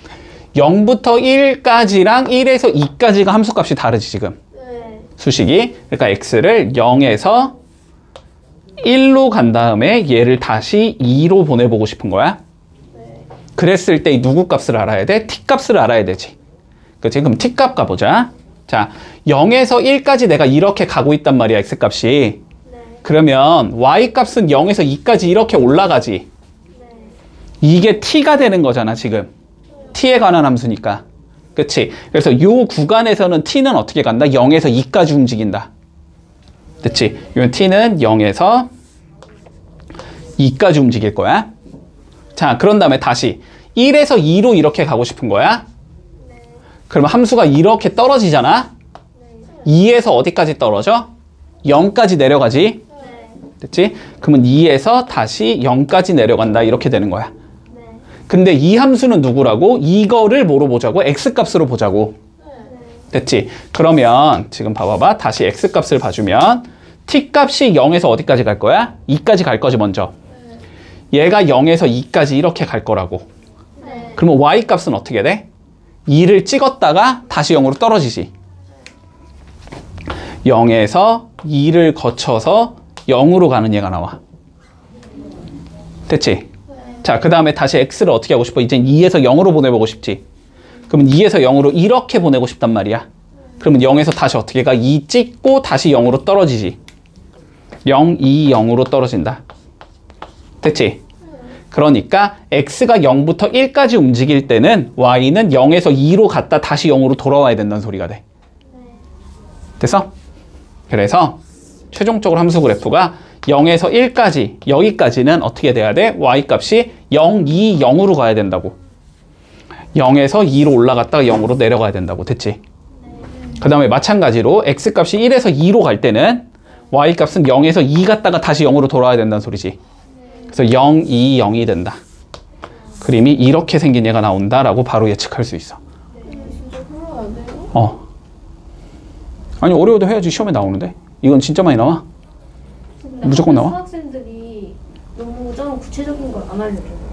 0부터 1까지랑 1에서 2까지가 함수값이 다르지, 지금. 네. 수식이. 그러니까 x를 0에서 1로 간 다음에 얘를 다시 2로 보내보고 싶은 거야. 네. 그랬을 때 누구 값을 알아야 돼? t 값을 알아야 되지. 그치? 그럼 t 값 가보자. 자, 0에서 1까지 내가 이렇게 가고 있단 말이야, x 값이. 네. 그러면 y 값은 0에서 2까지 이렇게 올라가지. 네. 이게 t가 되는 거잖아, 지금. t에 관한 함수니까. 그치? 그래서 이 구간에서는 t는 어떻게 간다? 0에서 2까지 움직인다. 됐지? 이 t는 0에서 2까지 움직일 거야. 자, 그런 다음에 다시 1에서 2로 이렇게 가고 싶은 거야. 그러면 함수가 이렇게 떨어지잖아. 2에서 어디까지 떨어져? 0까지 내려가지. 됐지? 그러면 2에서 다시 0까지 내려간다. 이렇게 되는 거야. 근데 이 함수는 누구라고? 이거를 뭐로 보자고? x값으로 보자고. 됐지? 그러면 지금 봐봐봐. 다시 x값을 봐주면 t값이 0에서 어디까지 갈 거야? 2까지 갈 거지 먼저. 얘가 0에서 2까지 이렇게 갈 거라고. 그러면 y값은 어떻게 돼? 2를 찍었다가 다시 0으로 떨어지지. 0에서 2를 거쳐서 0으로 가는 얘가 나와. 됐지? 자, 그 다음에 다시 x를 어떻게 하고 싶어? 이젠 2에서 0으로 보내보고 싶지. 그러면 2에서 0으로 이렇게 보내고 싶단 말이야. 그러면 0에서 다시 어떻게 가? 2 찍고 다시 0으로 떨어지지. 0, 2, 0으로 떨어진다. 됐지? 그러니까 x가 0부터 1까지 움직일 때는 y는 0에서 2로 갔다 다시 0으로 돌아와야 된다는 소리가 돼. 됐어? 그래서 최종적으로 함수 그래프가 0에서 1까지, 여기까지는 어떻게 돼야 돼? y값이 0, 2, 0으로 가야 된다고. 0에서 2로 올라갔다가 0으로 내려가야 된다고. 됐지? 그 다음에 마찬가지로 x값이 1에서 2로 갈 때는 y값은 0에서 2 갔다가 다시 0으로 돌아와야 된다는 소리지. 그래서 0, 2, 0이 된다. 그림이 이렇게 생긴 얘가 나온다라고 바로 예측할 수 있어. 진짜 풀어야 돼요? 아니 어려워도 해야지. 시험에 나오는데. 이건 진짜 많이 나와. 근데 무조건 나와? 수학생들이 너무 좀 구체적인 걸 안 알려줘요.